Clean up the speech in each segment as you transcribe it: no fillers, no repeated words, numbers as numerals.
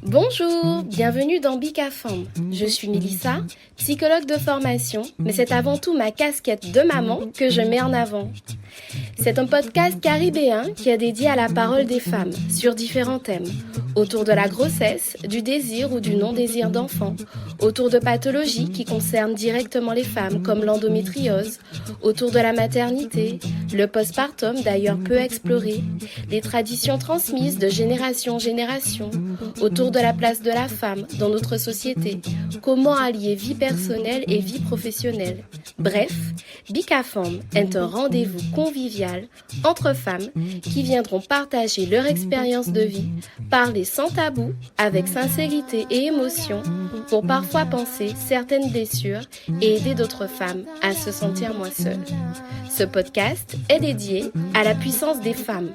Bonjour, bienvenue dans Bicafam. Je suis Mélissa, psychologue de formation, mais c'est avant tout ma casquette de maman que je mets en avant. C'est un podcast caribéen qui est dédié à la parole des femmes sur différents thèmes, autour de la grossesse, du désir ou du non-désir d'enfant, autour de pathologies qui concernent directement les femmes comme l'endométriose, autour de la maternité, le postpartum d'ailleurs peu exploré, les traditions transmises de génération en génération, autour de la place de la femme dans notre société, comment allier vie personnelle et vie professionnelle. Bref, Bicafam est un rendez-vous convivial entre femmes qui viendront partager leur expérience de vie, parler sans tabou, avec sincérité et émotion, pour parfois penser certaines blessures et aider d'autres femmes à se sentir moins seules. Ce podcast est dédié à la puissance des femmes.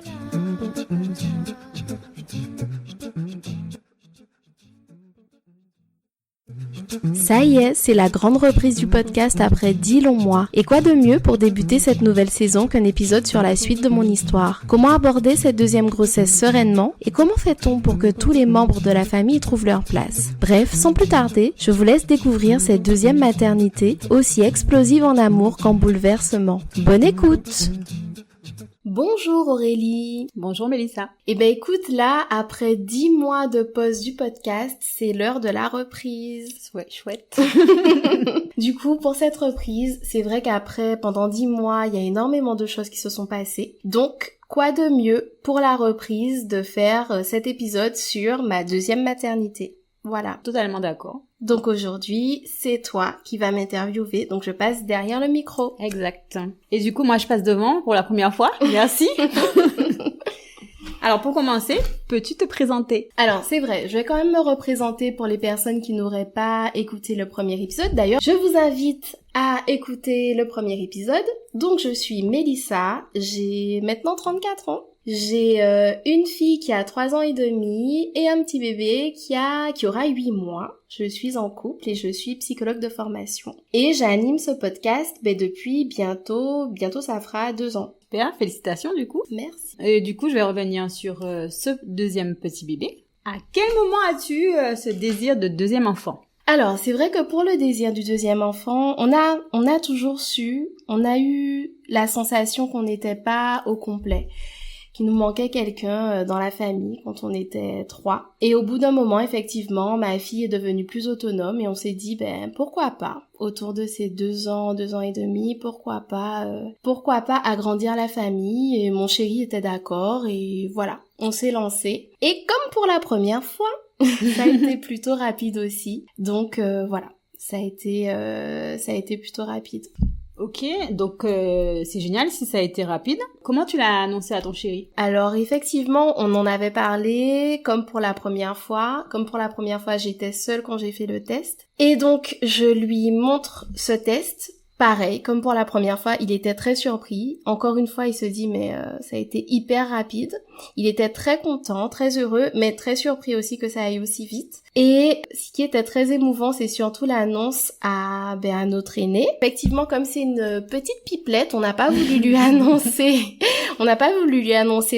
Ça y est, c'est la grande reprise du podcast après 10 longs mois. Et quoi de mieux pour débuter cette nouvelle saison qu'un épisode sur la suite de mon histoire? Comment aborder cette deuxième grossesse sereinement? Et comment fait-on pour que tous les membres de la famille trouvent leur place? Bref, sans plus tarder, je vous laisse découvrir cette deuxième maternité, aussi explosive en amour qu'en bouleversement. Bonne écoute! Bonjour Aurélie. Bonjour Mélissa. Eh ben écoute, là, après 10 mois de pause du podcast, c'est l'heure de la reprise. Ouais, chouette. Du coup, pour cette reprise, c'est vrai qu'après, pendant 10 mois, il y a énormément de choses qui se sont passées. Donc, quoi de mieux pour la reprise de faire cet épisode sur ma deuxième maternité? Voilà. Totalement d'accord. Donc aujourd'hui, c'est toi qui vas m'interviewer, donc je passe derrière le micro. Exact. Et du coup, moi, je passe devant pour la première fois. Merci. Alors, pour commencer, peux-tu te présenter? Alors, c'est vrai, je vais quand même me représenter pour les personnes qui n'auraient pas écouté le premier épisode. D'ailleurs, je vous invite à écouter le premier épisode. Donc, je suis Mélissa, j'ai maintenant 34 ans. J'ai une fille qui a 3 ans et demi et un petit bébé qui aura 8 mois. Je suis en couple et je suis psychologue de formation. Et j'anime ce podcast depuis bientôt ça fera 2 ans. Super, félicitations du coup. Merci. Et du coup, je vais revenir sur ce deuxième petit bébé. À quel moment as-tu ce désir de deuxième enfant? Alors, c'est vrai que pour le désir du deuxième enfant, on a toujours su, on a eu la sensation qu'on n'était pas au complet, qu'il nous manquait quelqu'un dans la famille quand on était 3. Et au bout d'un moment, effectivement, ma fille est devenue plus autonome et on s'est dit, pourquoi pas, autour de ces 2 ans et demi, pourquoi pas agrandir la famille, et mon chéri était d'accord et voilà, on s'est lancé. Et comme pour la première fois, ça a été plutôt rapide aussi. Donc voilà, ça a été plutôt rapide. Ok, donc c'est génial si ça a été rapide. Comment tu l'as annoncé à ton chéri? Alors effectivement, on en avait parlé comme pour la première fois. Comme pour la première fois, j'étais seule quand j'ai fait le test. Et donc, je lui montre ce test. Pareil, comme pour la première fois, il était très surpris. Encore une fois, il se dit, mais ça a été hyper rapide. Il était très content, très heureux, mais très surpris aussi que ça aille aussi vite. Et ce qui était très émouvant, c'est surtout l'annonce à notre aîné. Effectivement, comme c'est une petite pipelette, on n'a pas voulu lui annoncer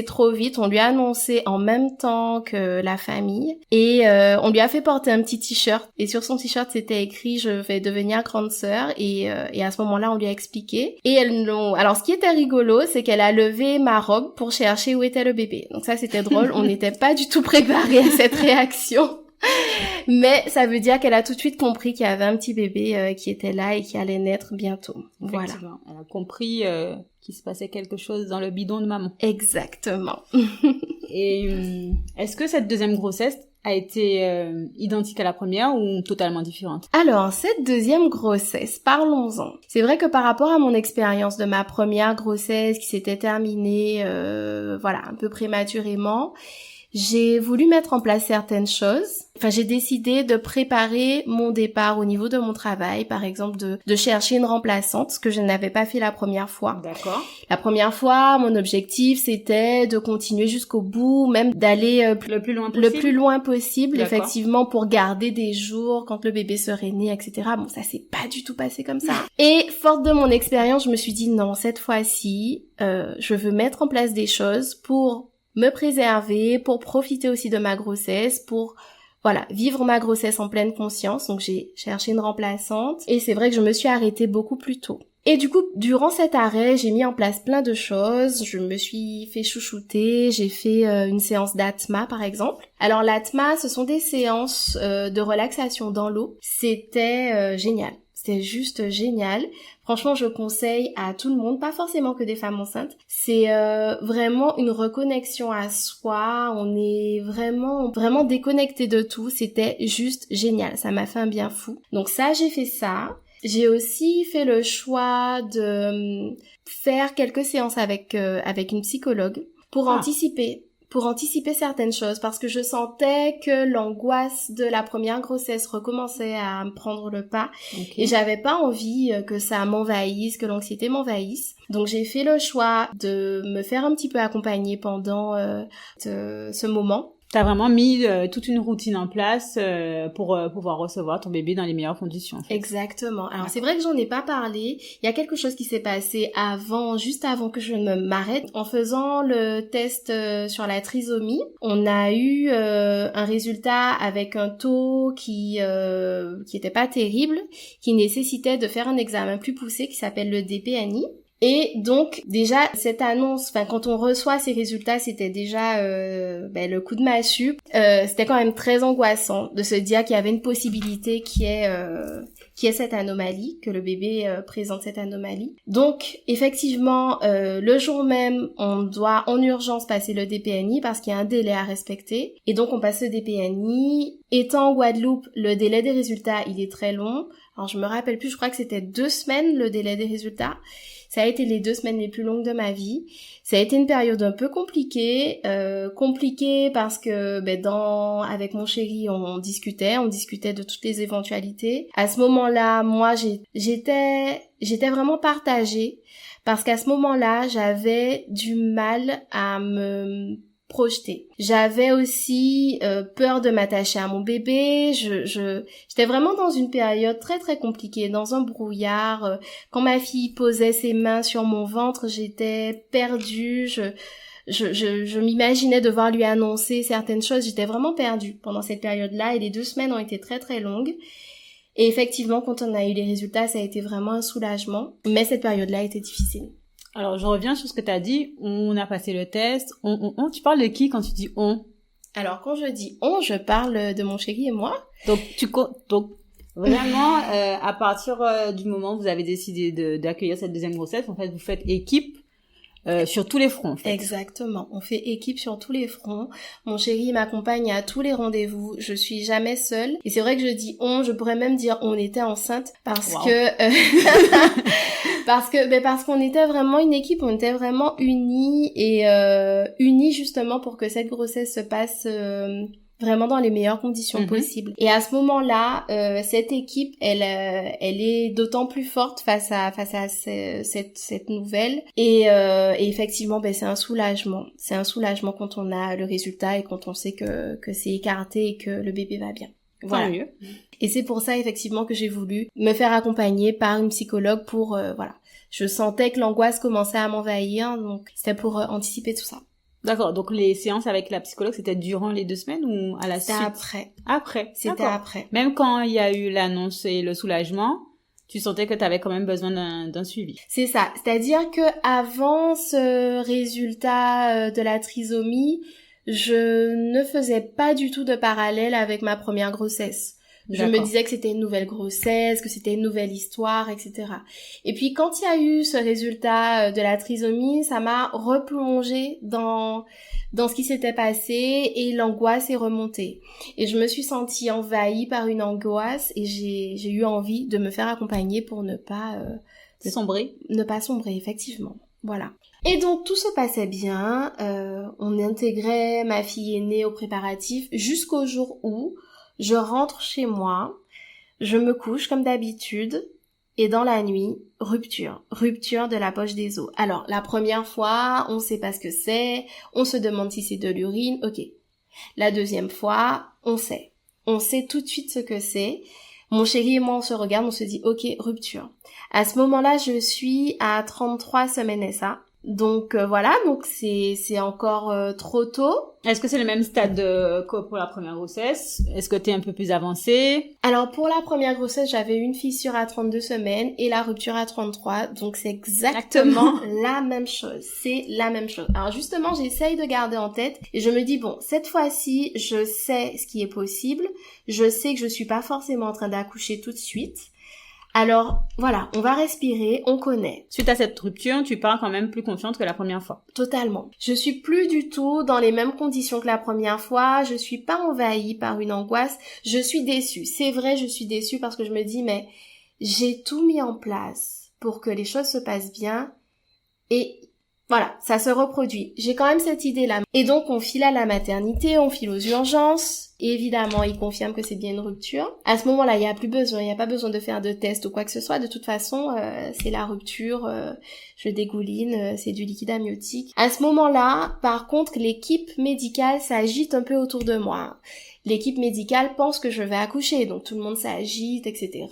trop vite. On lui a annoncé en même temps que la famille. Et on lui a fait porter un petit t-shirt. Et sur son t-shirt, c'était écrit, je vais devenir grande sœur. Et à ce moment-là, on lui a expliqué. Et alors, ce qui était rigolo, c'est qu'elle a levé ma robe pour chercher où était le bébé. Donc ça, c'était drôle. On n'était pas du tout préparés à cette réaction. Mais ça veut dire qu'elle a tout de suite compris qu'il y avait un petit bébé qui était là et qui allait naître bientôt. Voilà. Elle a compris qu'il se passait quelque chose dans le bidon de maman. Exactement. Et est-ce que cette deuxième grossesse a été identique à la première ou totalement différente? Alors, cette deuxième grossesse, parlons-en. C'est vrai que par rapport à mon expérience de ma première grossesse qui s'était terminée un peu prématurément, j'ai voulu mettre en place certaines choses. Enfin, j'ai décidé de préparer mon départ au niveau de mon travail, par exemple de chercher une remplaçante, ce que je n'avais pas fait la première fois. D'accord. La première fois, mon objectif, c'était de continuer jusqu'au bout, même d'aller Le plus loin possible. D'accord. Effectivement, pour garder des jours quand le bébé serait né, etc. Bon, ça s'est pas du tout passé comme ça. Et forte de mon expérience, je me suis dit non, cette fois-ci, je veux mettre en place des choses pour me préserver, pour profiter aussi de ma grossesse, pour vivre ma grossesse en pleine conscience. Donc j'ai cherché une remplaçante et c'est vrai que je me suis arrêtée beaucoup plus tôt. Et du coup, durant cet arrêt, j'ai mis en place plein de choses. Je me suis fait chouchouter, j'ai fait une séance d'atma par exemple. Alors l'atma, ce sont des séances de relaxation dans l'eau. C'était génial. C'était juste génial. Franchement, je conseille à tout le monde, pas forcément que des femmes enceintes. C'est vraiment une reconnexion à soi. On est vraiment déconnecté de tout. C'était juste génial. Ça m'a fait un bien fou. Donc ça, j'ai fait ça. J'ai aussi fait le choix de faire quelques séances avec une psychologue pour anticiper certaines choses parce que je sentais que l'angoisse de la première grossesse recommençait à me prendre le pas. Okay. Et j'avais pas envie que ça m'envahisse, que l'anxiété m'envahisse. Donc j'ai fait le choix de me faire un petit peu accompagner pendant ce moment. T'as vraiment mis toute une routine en place pour pouvoir recevoir ton bébé dans les meilleures conditions. En fait. Exactement. Alors c'est vrai que j'en ai pas parlé. Il y a quelque chose qui s'est passé juste avant que je ne m'arrête. En faisant le test sur la trisomie, on a eu un résultat avec un taux qui était pas terrible, qui nécessitait de faire un examen plus poussé qui s'appelle le DPNI. Et donc déjà cette annonce, quand on reçoit ces résultats, c'était déjà le coup de massue. C'était quand même très angoissant de se dire qu'il y avait une possibilité qui est cette anomalie, que le bébé présente cette anomalie. Donc effectivement, le jour même, on doit en urgence passer le DPNI parce qu'il y a un délai à respecter. Et donc on passe le DPNI. Étant en Guadeloupe, le délai des résultats, il est très long. Alors je me rappelle plus, je crois que c'était 2 semaines le délai des résultats. Ça a été les 2 semaines les plus longues de ma vie. Ça a été une période un peu compliquée parce que avec mon chéri on discutait de toutes les éventualités. À ce moment-là, moi j'étais vraiment partagée parce qu'à ce moment-là, j'avais du mal à me projeter. J'avais aussi peur de m'attacher à mon bébé. J'étais vraiment dans une période très très compliquée, dans un brouillard. Quand ma fille posait ses mains sur mon ventre, j'étais perdue. Je m'imaginais devoir lui annoncer certaines choses. J'étais vraiment perdue pendant cette période-là et les 2 semaines ont été très très longues. Et effectivement, quand on a eu les résultats, ça a été vraiment un soulagement. Mais cette période-là a été difficile. Alors, je reviens sur ce que tu as dit. On a passé le test. Tu parles de qui quand tu dis on? Alors, quand je dis on, je parle de mon chéri et moi. Donc, vraiment, à partir du moment où vous avez décidé d'accueillir cette deuxième grossesse, en fait, vous faites équipe sur tous les fronts. En fait. Exactement. On fait équipe sur tous les fronts. Mon chéri m'accompagne à tous les rendez-vous. Je suis jamais seule. Et c'est vrai que je dis on, je pourrais même dire on était enceinte parce que parce qu'on était vraiment une équipe, on était vraiment unis et unis justement pour que cette grossesse se passe vraiment dans les meilleures conditions possibles. Et à ce moment-là, cette équipe, elle est d'autant plus forte face à cette nouvelle. Et effectivement, c'est un soulagement. C'est un soulagement quand on a le résultat et quand on sait que c'est écarté et que le bébé va bien. Voilà. Mieux. Et c'est pour ça effectivement que j'ai voulu me faire accompagner par une psychologue pour Je sentais que l'angoisse commençait à m'envahir, donc c'était pour anticiper tout ça. D'accord, donc les séances avec la psychologue, c'était durant les 2 semaines ou à la suite? C'était après. C'était après. Même quand il y a eu l'annonce et le soulagement, tu sentais que tu avais quand même besoin d'un suivi. C'est ça, c'est-à-dire que avant ce résultat de la trisomie, je ne faisais pas du tout de parallèle avec ma première grossesse. Je me disais que c'était une nouvelle grossesse, que c'était une nouvelle histoire, etc. Et puis quand il y a eu ce résultat de la trisomie, ça m'a replongée dans ce qui s'était passé et l'angoisse est remontée. Et je me suis sentie envahie par une angoisse et j'ai eu envie de me faire accompagner pour ne pas sombrer. Ne pas sombrer, effectivement. Voilà. Et donc tout se passait bien, on intégrait ma fille aînée au préparatif jusqu'au jour où je rentre chez moi, je me couche comme d'habitude et dans la nuit, rupture de la poche des os. Alors la première fois, on sait pas ce que c'est, on se demande si c'est de l'urine, ok. La deuxième fois, on sait tout de suite ce que c'est. Mon chéri et moi, on se regarde, on se dit, ok, rupture. À ce moment-là, je suis à 33 semaines SA. Donc voilà, donc c'est encore trop tôt. Est-ce que c'est le même stade que pour la première grossesse? Est-ce que t'es un peu plus avancée? Alors pour la première grossesse, j'avais une fissure à 32 semaines et la rupture à 33. Donc c'est exactement la même chose. C'est la même chose. Alors justement, j'essaye de garder en tête et je me dis, bon, cette fois-ci, je sais ce qui est possible. Je sais que je suis pas forcément en train d'accoucher tout de suite. Alors, voilà, on va respirer, on connaît. Suite à cette rupture, tu pars quand même plus confiante que la première fois. Totalement. Je suis plus du tout dans les mêmes conditions que la première fois, je suis pas envahie par une angoisse, je suis déçue. C'est vrai, je suis déçue parce que je me dis, mais j'ai tout mis en place pour que les choses se passent bien et voilà, ça se reproduit. J'ai quand même cette idée-là. Et donc, on file à la maternité, on file aux urgences. Et évidemment, ils confirment que c'est bien une rupture. À ce moment-là, il n'y a plus besoin, il n'y a pas besoin de faire de test ou quoi que ce soit. De toute façon, c'est la rupture, je dégouline, c'est du liquide amniotique. À ce moment-là, par contre, l'équipe médicale s'agite un peu autour de moi. L'équipe médicale pense que je vais accoucher, donc tout le monde s'agite, etc.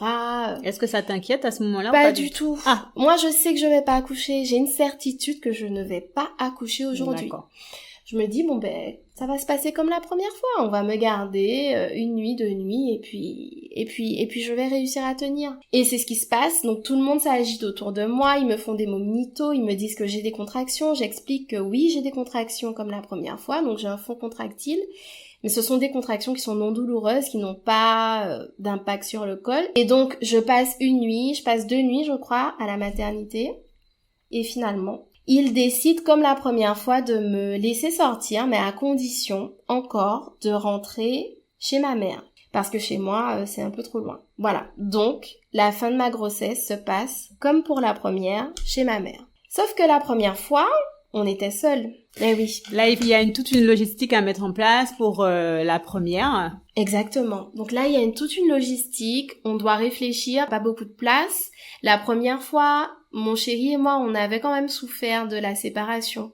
Est-ce que ça t'inquiète à ce moment-là? Pas du tout. Ah, moi je sais que je vais pas accoucher, j'ai une certitude que je ne vais pas accoucher aujourd'hui. D'accord. Je me dis, bon ben, ça va se passer comme la première fois, on va me garder une nuit, 2 nuits, et puis je vais réussir à tenir. Et c'est ce qui se passe, donc tout le monde s'agite autour de moi, ils me font des momnitos, ils me disent que j'ai des contractions, j'explique que oui, j'ai des contractions comme la première fois, donc j'ai un fond contractile, mais ce sont des contractions qui sont non douloureuses, qui n'ont pas d'impact sur le col. Et donc, je passe 2 nuits, je crois, à la maternité. Et finalement, ils décident, comme la première fois, de me laisser sortir, mais à condition, encore, de rentrer chez ma mère. Parce que chez moi, c'est un peu trop loin. Voilà. Donc, la fin de ma grossesse se passe, comme pour la première, chez ma mère. Sauf que la première fois, on était seuls. Eh oui. Là, il y a toute une logistique à mettre en place pour la première. Exactement. Donc là, il y a toute une logistique. On doit réfléchir, pas beaucoup de place. La première fois, mon chéri et moi, on avait quand même souffert de la séparation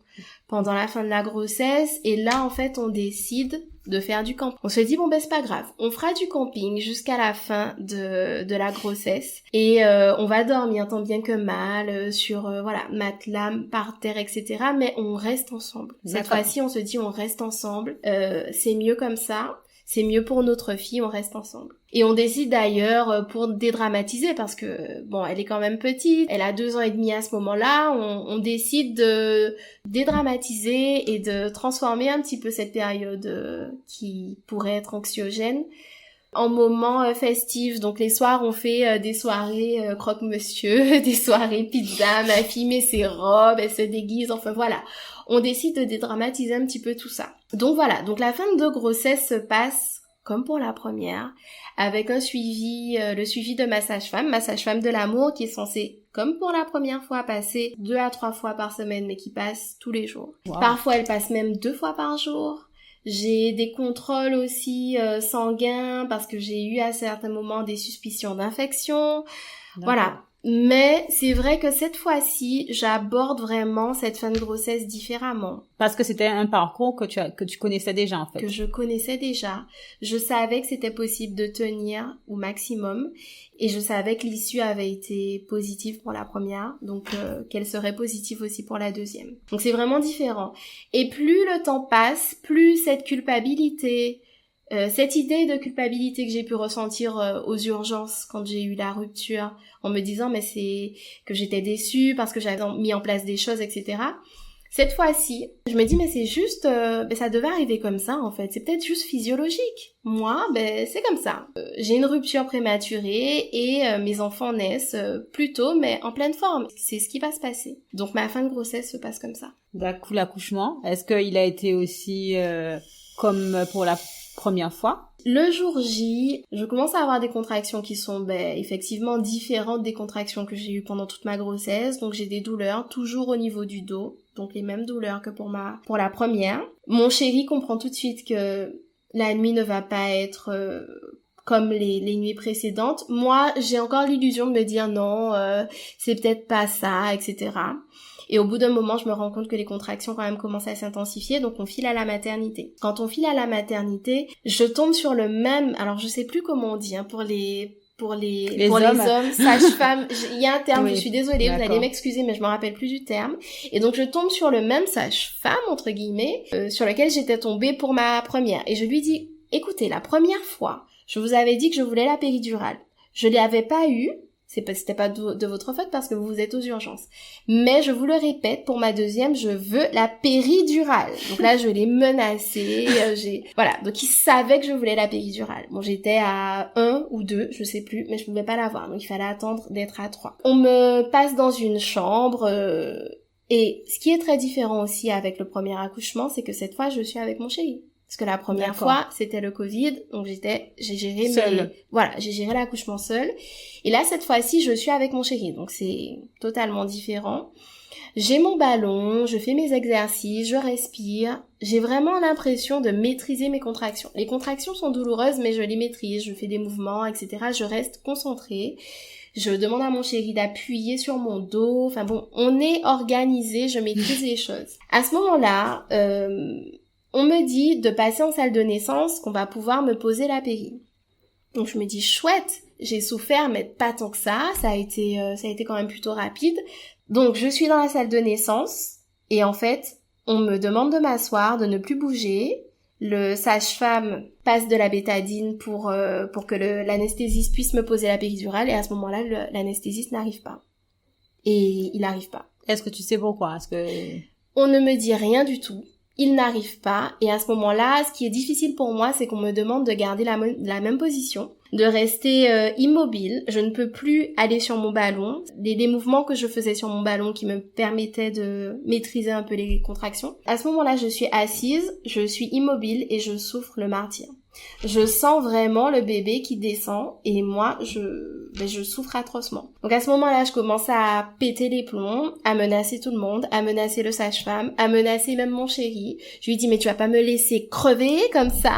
pendant la fin de la grossesse. Et là, en fait, on décide de faire du camping. On se dit, bon ben c'est pas grave, on fera du camping jusqu'à la fin de la grossesse. Et on va dormir tant bien que mal sur matelas, par terre, etc. Mais on reste ensemble. Cette fois-ci, on se dit, on reste ensemble. C'est mieux comme ça. C'est mieux pour notre fille, on reste ensemble. Et on décide d'ailleurs, pour dédramatiser, parce que, bon, elle est quand même petite, elle a 2 ans et demi à ce moment-là, on décide de dédramatiser et de transformer un petit peu cette période qui pourrait être anxiogène en moment festif. Donc les soirs, on fait des soirées croque-monsieur, des soirées pizza, ma fille met ses robes, elle se déguise, enfin voilà. On décide de dédramatiser un petit peu tout ça. Donc voilà, donc la fin de grossesse se passe comme pour la première, avec un suivi, le suivi de ma sage-femme de l'amour, qui est censée, comme pour la première fois, passer 2 à 3 fois par semaine, mais qui passe tous les jours. Wow. Parfois, elle passe même 2 fois par jour. J'ai des contrôles aussi sanguins, parce que j'ai eu à certains moments des suspicions d'infection. Voilà. Mais c'est vrai que cette fois-ci, j'aborde vraiment cette fin de grossesse différemment. Parce que c'était un parcours que tu connaissais déjà, en fait. Que je connaissais déjà. Je savais que c'était possible de tenir au maximum. Et je savais que l'issue avait été positive pour la première. Donc, qu'elle serait positive aussi pour la deuxième. Donc, c'est vraiment différent. Et plus le temps passe, plus cette culpabilité... cette idée de culpabilité que j'ai pu ressentir aux urgences quand j'ai eu la rupture, en me disant mais c'est que j'étais déçue parce que j'avais mis en place des choses, etc. Cette fois-ci, je me dis mais c'est juste, ça devait arriver comme ça en fait, c'est peut-être juste physiologique. Moi, c'est comme ça. J'ai une rupture prématurée et mes enfants naissent plus tôt mais en pleine forme. C'est ce qui va se passer. Donc ma fin de grossesse se passe comme ça. D'accord, l'accouchement, est-ce qu'il a été aussi comme pour la première fois? Le jour J, je commence à avoir des contractions qui sont effectivement différentes des contractions que j'ai eues pendant toute ma grossesse. Donc j'ai des douleurs toujours au niveau du dos, donc les mêmes douleurs que pour la première. Mon chéri comprend tout de suite que la nuit ne va pas être comme les nuits précédentes. Moi, j'ai encore l'illusion de me dire non, c'est peut-être pas ça, etc. Et au bout d'un moment, je me rends compte que les contractions quand même commencent à s'intensifier, donc on file à la maternité. Quand on file à la maternité, je tombe sur le même, alors je sais plus comment on dit, pour les hommes, sage-femme, il y a un terme, oui, je suis désolée, d'accord. vous allez m'excuser, mais je me rappelle plus du terme. Et donc je tombe sur le même sage-femme, entre guillemets, sur lequel j'étais tombée pour ma première. Et je lui dis, écoutez, la première fois, je vous avais dit que je voulais la péridurale. Je l'avais pas eu. C'était pas de votre faute parce que vous êtes aux urgences. Mais je vous le répète, pour ma deuxième, je veux la péridurale. Donc là, je l'ai menacé. Voilà. Donc il savait que je voulais la péridurale. Bon, j'étais à 1 ou 2, je sais plus, mais je pouvais pas l'avoir. Donc il fallait attendre d'être à 3. On me passe dans une chambre. Et ce qui est très différent aussi avec le premier accouchement, c'est que cette fois, je suis avec mon chéri. Parce que la première fois, c'était le Covid, donc j'ai géré j'ai géré l'accouchement seule. Et là, cette fois-ci, je suis avec mon chéri, donc c'est totalement différent. J'ai mon ballon, je fais mes exercices, je respire. J'ai vraiment l'impression de maîtriser mes contractions. Les contractions sont douloureuses, mais je les maîtrise, je fais des mouvements, etc. Je reste concentrée. Je demande à mon chéri d'appuyer sur mon dos. Enfin bon, on est organisé, je maîtrise les choses. À ce moment-là, on me dit de passer en salle de naissance, qu'on va pouvoir me poser la péri. Donc je me dis chouette, j'ai souffert mais pas tant que ça a été quand même plutôt rapide. Donc je suis dans la salle de naissance et en fait, on me demande de m'asseoir, de ne plus bouger. Le sage-femme passe de la bétadine pour que l'anesthésiste puisse me poser la péridurale et à ce moment-là, l'anesthésiste n'arrive pas. Et il n'arrive pas. Est-ce que tu sais pourquoi? On ne me dit rien du tout. Il n'arrive pas, et à ce moment-là, ce qui est difficile pour moi, c'est qu'on me demande de garder la même position, de rester immobile. Je ne peux plus aller sur mon ballon. Les mouvements que je faisais sur mon ballon qui me permettaient de maîtriser un peu les contractions. À ce moment-là, je suis assise, je suis immobile et je souffre le martyre. Je sens vraiment le bébé qui descend et moi, je souffre atrocement. Donc à ce moment-là, je commence à péter les plombs, à menacer tout le monde, à menacer le sage-femme, à menacer même mon chéri. Je lui dis, mais tu vas pas me laisser crever comme ça,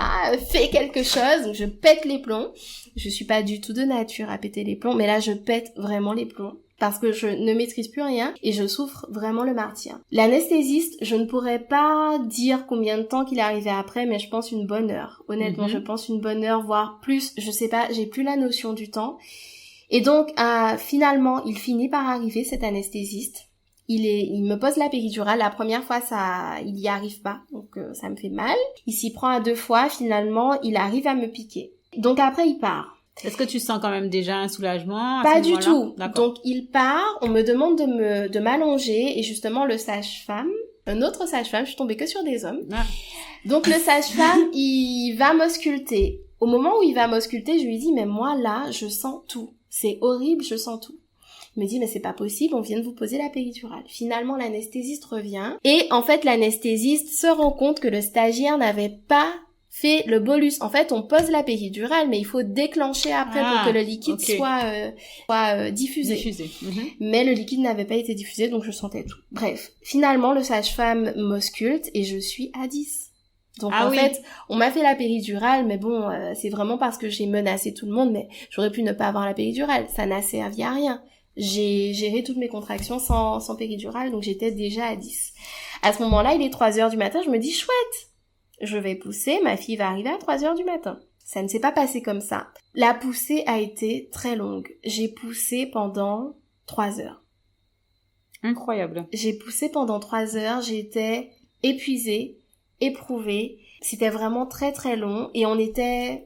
fais quelque chose. Donc je pète les plombs. Je suis pas du tout de nature à péter les plombs, mais là, je pète vraiment les plombs. Parce que je ne maîtrise plus rien et je souffre vraiment le martyre. L'anesthésiste, je ne pourrais pas dire combien de temps qu'il est arrivé après, mais je pense une bonne heure. Honnêtement, je pense une bonne heure, voire plus. Je sais pas, j'ai plus la notion du temps. Et donc, finalement, il finit par arriver, cet anesthésiste. Il me pose la péridurale. La première fois, il y arrive pas. Donc, ça me fait mal. Il s'y prend à 2 fois. Finalement, il arrive à me piquer. Donc après, il part. Est-ce que tu sens quand même déjà un soulagement? Pas du tout. D'accord. Donc il part, on me demande de m'allonger et justement le sage-femme, un autre sage-femme, je suis tombée que sur des hommes. Ah. Donc le sage-femme, il va m'ausculter. Au moment où il va m'ausculter, je lui dis mais moi là, je sens tout. C'est horrible, je sens tout. Il me dit mais c'est pas possible, on vient de vous poser la péridurale. Finalement l'anesthésiste revient et en fait l'anesthésiste se rend compte que le stagiaire n'avait pas fait le bolus. En fait, on pose la péridurale, mais il faut déclencher après pour que le liquide soit diffusé. Mais le liquide n'avait pas été diffusé, donc je sentais tout. Bref, finalement, le sage-femme m'ausculte et je suis à 10. Donc en fait, on m'a fait la péridurale, mais bon, c'est vraiment parce que j'ai menacé tout le monde, mais j'aurais pu ne pas avoir la péridurale. Ça n'a servi à rien. J'ai géré toutes mes contractions sans péridurale, donc j'étais déjà à 10. À ce moment-là, il est 3h du matin, je me dis chouette. Je vais pousser, ma fille va arriver à 3h du matin. Ça ne s'est pas passé comme ça. La poussée a été très longue. J'ai poussé pendant 3 heures. Incroyable. J'ai poussé pendant 3 heures, j'étais épuisée, éprouvée. C'était vraiment très très long et on était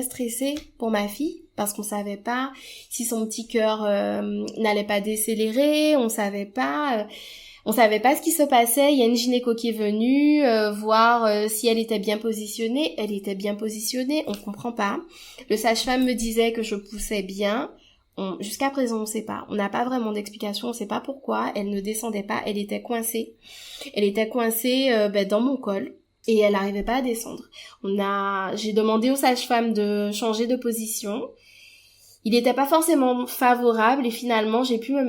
stressés pour ma fille parce qu'on savait pas si son petit cœur n'allait pas décélérer, on savait pas ce qui se passait. Il y a une gynéco qui est venue voir si elle était bien positionnée. Elle était bien positionnée, on comprend pas. Le sage-femme me disait que je poussais bien. Jusqu'à présent, on sait pas. On n'a pas vraiment d'explication, on sait pas pourquoi. Elle ne descendait pas, elle était coincée. Elle était coincée dans mon col. et elle n'arrivait pas à descendre. J'ai demandé aux sages-femmes de changer de position. Il n'était pas forcément favorable et finalement j'ai pu me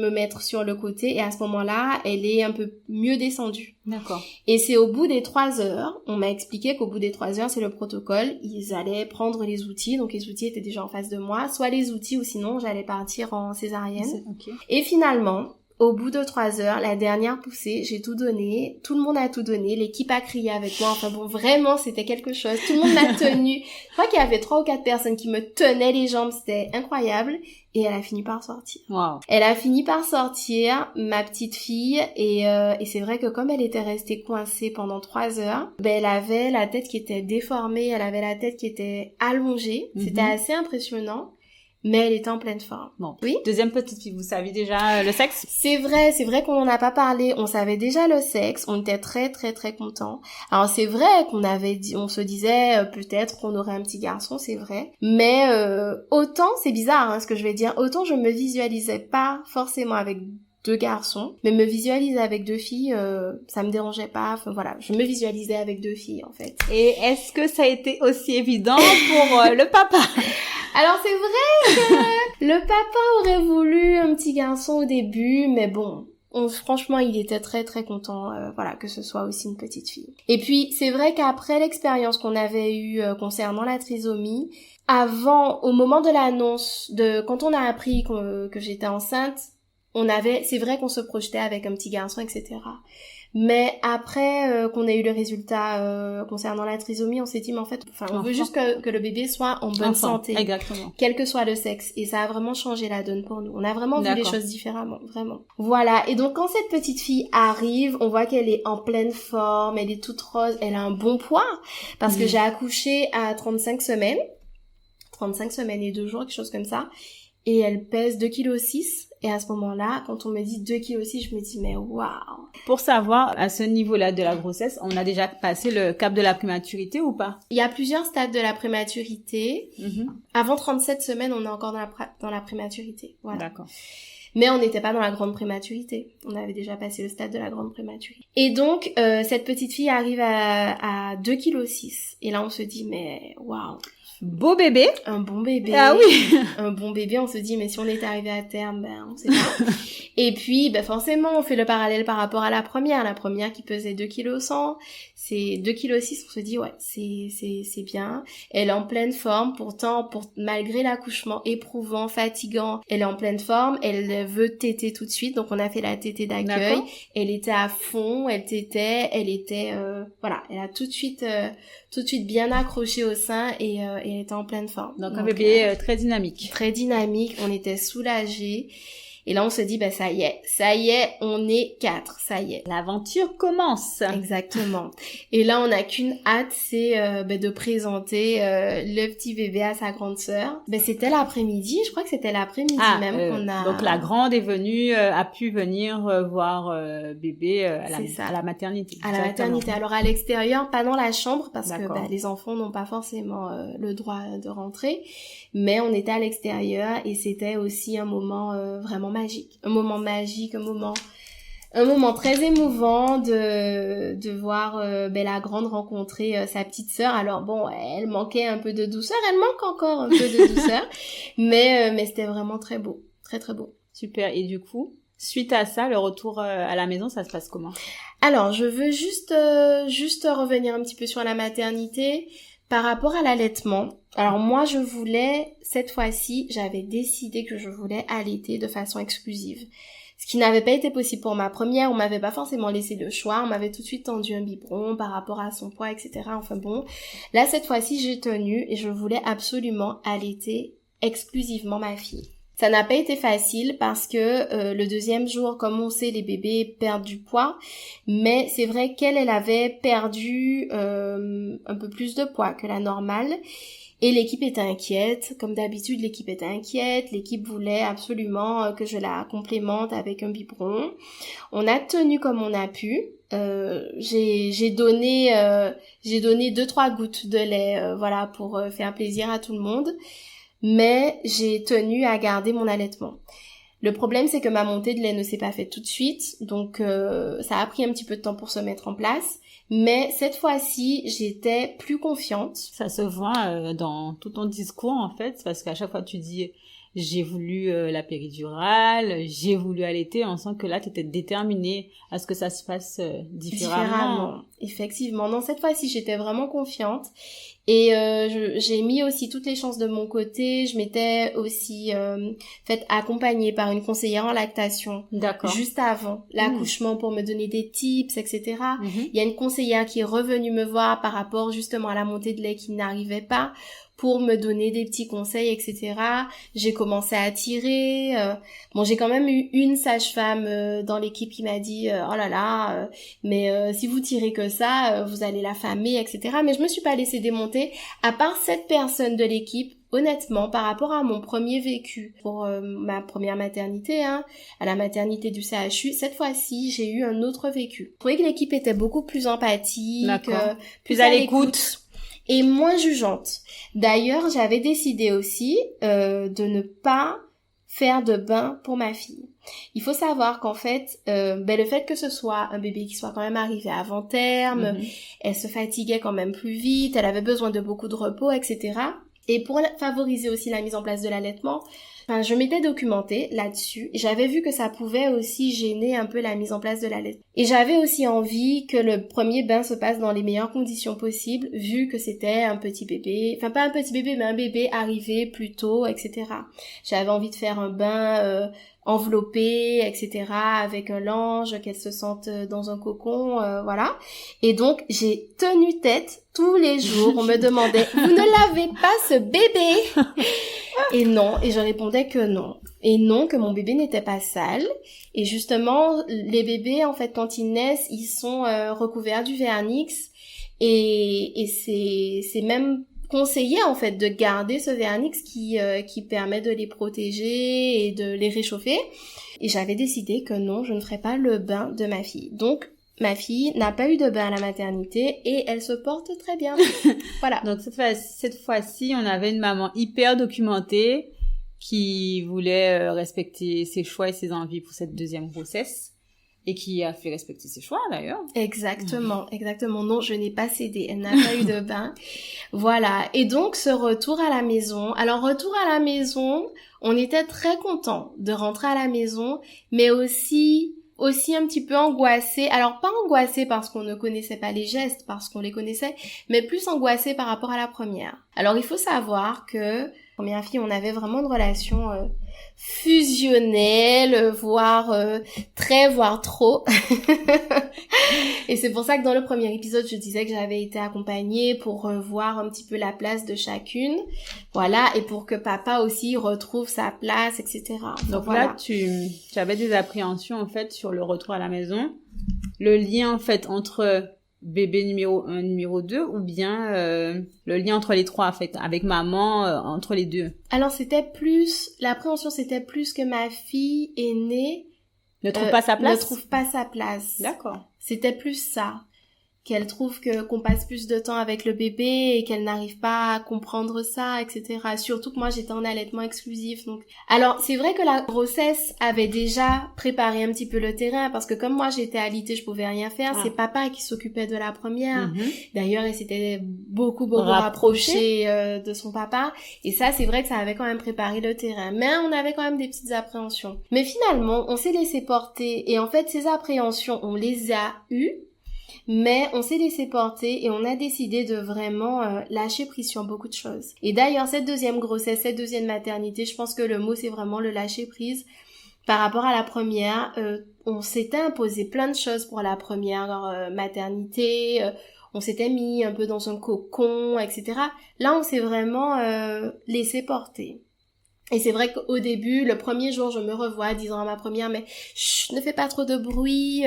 mettre sur le côté et à ce moment-là, elle est un peu mieux descendue. D'accord. Et c'est au bout des 3 heures, on m'a expliqué qu'au bout des 3 heures, c'est le protocole, ils allaient prendre les outils, donc les outils étaient déjà en face de moi, soit les outils ou sinon j'allais partir en césarienne. Okay. Et finalement, au bout de 3 heures, la dernière poussée, j'ai tout donné, tout le monde a tout donné, l'équipe a crié avec moi, enfin bon, vraiment, c'était quelque chose, tout le monde m'a tenue. Je crois qu'il y avait 3 ou 4 personnes qui me tenaient les jambes, c'était incroyable, et elle a fini par sortir. Wow. Elle a fini par sortir, ma petite fille, et c'est vrai que comme elle était restée coincée pendant 3 heures, elle avait la tête qui était déformée, elle avait la tête qui était allongée, c'était assez impressionnant. Mais elle était en pleine forme. Bon. Oui. Deuxième petite fille, vous saviez déjà le sexe? C'est vrai qu'on n'en a pas parlé. On savait déjà le sexe. On était très, très, très contents. Alors, c'est vrai on se disait peut-être qu'on aurait un petit garçon, c'est vrai. Mais autant, c'est bizarre ce que je vais dire, autant je me visualisais pas forcément avec 2 garçons, mais me visualiser avec 2 filles, ça me dérangeait pas. Enfin voilà, je me visualisais avec 2 filles en fait. Et est-ce que ça a été aussi évident pour le papa? Alors c'est vrai que le papa aurait voulu un petit garçon au début, mais bon, franchement il était très très content que ce soit aussi une petite fille. Et puis c'est vrai qu'après l'expérience qu'on avait eue concernant la trisomie, au moment de l'annonce, quand on a appris que j'étais enceinte, c'est vrai qu'on se projetait avec un petit garçon, etc. Mais après qu'on ait eu le résultat concernant la trisomie, on s'est dit mais en fait, on veut juste que le bébé soit en bonne santé, exactement, quel que soit le sexe. Et ça a vraiment changé la donne pour nous. On a vraiment vu les choses différemment, vraiment. Voilà. Et donc quand cette petite fille arrive, on voit qu'elle est en pleine forme, elle est toute rose, elle a un bon poids parce que j'ai accouché à 35 semaines et 2 jours, quelque chose comme ça. Et elle pèse 2,6 kg. Et à ce moment-là, quand on me dit 2,6 kg, je me dis, mais waouh! Pour savoir, à ce niveau-là de la grossesse, on a déjà passé le cap de la prématurité ou pas? Il y a plusieurs stades de la prématurité. Avant 37 semaines, on est encore dans la prématurité. Voilà. D'accord. Mais on n'était pas dans la grande prématurité. On avait déjà passé le stade de la grande prématurité. Et donc, cette petite fille arrive à 2,6 kg. Et là, on se dit, mais waouh! Beau bébé. Un bon bébé. Ah oui. Un bon bébé, on se dit, mais si on est arrivé à terme, on sait pas. Et puis, forcément, on fait le parallèle par rapport à la première. La première qui pesait 2,1 kg, c'est 2,6 kg, on se dit, ouais, c'est bien. Elle est en pleine forme, pourtant, malgré l'accouchement éprouvant, fatigant, elle est en pleine forme, elle veut téter tout de suite, donc on a fait la tétée d'accueil. D'accord. Elle était à fond, elle tétait, elle a tout de suite bien accroché au sein et elle était en pleine forme. Donc un bébé très dynamique. Très dynamique, on était soulagés. Et là, on se dit, ça y est, on est 4, ça y est. L'aventure commence. Exactement. Et là, on n'a qu'une hâte, c'est de présenter le petit bébé à sa grande sœur. C'était l'après-midi, je crois que c'était l'après-midi même qu'on a... Donc la grande est venue, a pu venir voir bébé à la maternité. À la maternité. Alors à l'extérieur, pas dans la chambre, parce que les enfants n'ont pas forcément le droit de rentrer. Mais on était à l'extérieur et c'était aussi un moment vraiment magique. Un moment magique, un moment très émouvant de voir la grande rencontrer sa petite sœur. Alors bon, elle manquait un peu de douceur, elle manque encore un peu de douceur, mais c'était vraiment très beau, très très beau. Super. Et du coup, suite à ça, le retour à la maison, ça se passe comment? Alors, je veux juste revenir un petit peu sur la maternité. Par rapport à l'allaitement, alors moi cette fois-ci, j'avais décidé que je voulais allaiter de façon exclusive. Ce qui n'avait pas été possible pour ma première, on m'avait pas forcément laissé le choix, on m'avait tout de suite tendu un biberon par rapport à son poids, etc. Enfin bon, là cette fois-ci j'ai tenu et je voulais absolument allaiter exclusivement ma fille. Ça n'a pas été facile parce que le 2e jour, comme on sait, les bébés perdent du poids, mais c'est vrai qu'elle avait perdu un peu plus de poids que la normale et l'équipe était inquiète. Comme d'habitude, l'équipe était inquiète, l'équipe voulait absolument que je la complémente avec un biberon. On a tenu comme on a pu. J'ai donné 2-3 gouttes de lait pour faire plaisir à tout le monde. Mais j'ai tenu à garder mon allaitement. Le problème, c'est que ma montée de lait ne s'est pas faite tout de suite, donc ça a pris un petit peu de temps pour se mettre en place. Mais cette fois-ci, j'étais plus confiante. Ça se voit dans tout ton discours, en fait, parce qu'à chaque fois tu dis j'ai voulu la péridurale, j'ai voulu allaiter, on sent que là tu étais déterminée à ce que ça se passe différemment. Effectivement. Non, cette fois-ci, j'étais vraiment confiante. Et j'ai mis aussi toutes les chances de mon côté. Je m'étais aussi faite accompagner par une conseillère en lactation. D'accord. Juste avant l'accouchement pour me donner des tips, etc. Mhm. Il y a une conseillère qui est revenue me voir par rapport justement à la montée de lait qui n'arrivait pas pour me donner des petits conseils, etc. J'ai commencé à tirer. Bon, j'ai quand même eu une sage-femme dans l'équipe qui m'a dit oh là là, mais si vous tirez que ça, vous allez l'affamer, etc. Mais je me suis pas laissée démonter. À part cette personne de l'équipe, honnêtement, par rapport à mon premier vécu pour ma première maternité, à la maternité du CHU, cette fois-ci, j'ai eu un autre vécu. Je trouvais que l'équipe était beaucoup plus empathique, plus à l'écoute. Et moins jugeante. D'ailleurs, j'avais décidé aussi de ne pas faire de bain pour ma fille. Il faut savoir qu'en fait, le fait que ce soit un bébé qui soit quand même arrivé avant terme, elle se fatiguait quand même plus vite, elle avait besoin de beaucoup de repos, etc. Et pour favoriser aussi la mise en place de l'allaitement, je m'étais documentée là-dessus. J'avais vu que ça pouvait aussi gêner un peu la mise en place de l'allaitement. Et j'avais aussi envie que le premier bain se passe dans les meilleures conditions possibles, vu que c'était un petit bébé, enfin pas un petit bébé, mais un bébé arrivé plus tôt, etc. J'avais envie de faire un bain enveloppée, etc., avec un linge, qu'elle se sente dans un cocon, voilà. Et donc, j'ai tenu tête tous les jours. On me demandait, vous ne lavez pas ce bébé? Et non, et je répondais que non. Et non, que mon bébé n'était pas sale. Et justement, les bébés, en fait, quand ils naissent, ils sont recouverts du vernix. Et c'est même conseillé en fait de garder ce vernix qui permet de les protéger et de les réchauffer. Et j'avais décidé que non, je ne ferais pas le bain de ma fille. Donc ma fille n'a pas eu de bain à la maternité et elle se porte très bien. Voilà. Donc cette fois-ci, on avait une maman hyper documentée qui voulait respecter ses choix et ses envies pour cette deuxième grossesse. Et qui a fait respecter ses choix, d'ailleurs. Exactement. Non, je n'ai pas cédé. Elle n'a pas eu de bain. Voilà. Et donc, ce retour à la maison. Alors, retour à la maison, on était très contents de rentrer à la maison, mais aussi un petit peu angoissés. Alors, pas angoissés parce qu'on ne connaissait pas les gestes, parce qu'on les connaissait, mais plus angoissés par rapport à la première. Alors, il faut savoir que, première fille, on avait vraiment une relation fusionnelle, voire trop. Et c'est pour ça que dans le premier épisode, je disais que j'avais été accompagnée pour revoir un petit peu la place de chacune. Voilà, et pour que papa aussi retrouve sa place, etc. Donc voilà. Là, tu avais des appréhensions, en fait, sur le retour à la maison. Le lien, en fait, entre bébé numéro 1, numéro 2, ou bien le lien entre les trois, en fait, avec maman, entre les deux? Alors, l'appréhension, c'était plus que ma fille aînée ne trouve pas sa place? Ne trouve pas sa place. D'accord. C'était plus ça. Qu'elle trouve qu'on passe plus de temps avec le bébé et qu'elle n'arrive pas à comprendre ça, etc. Surtout que moi, j'étais en allaitement exclusif. Donc, alors, c'est vrai que la grossesse avait déjà préparé un petit peu le terrain parce que comme moi, j'étais alitée, je pouvais rien faire. C'est papa qui s'occupait de la première. D'ailleurs, elle s'était beaucoup rapprochée de son papa. Et ça, c'est vrai que ça avait quand même préparé le terrain. Mais on avait quand même des petites appréhensions. Mais finalement, on s'est laissé porter. Et en fait, ces appréhensions, on les a eues. Mais on s'est laissé porter et on a décidé de vraiment lâcher prise sur beaucoup de choses. Et d'ailleurs, cette deuxième grossesse, cette deuxième maternité, je pense que le mot, c'est vraiment le lâcher prise. Par rapport à la première, on s'était imposé plein de choses pour la première maternité. On s'était mis un peu dans un cocon, etc. Là, on s'est vraiment laissé porter. Et c'est vrai qu'au début, le premier jour, je me revois disant à ma première, mais chut, ne fais pas trop de bruit.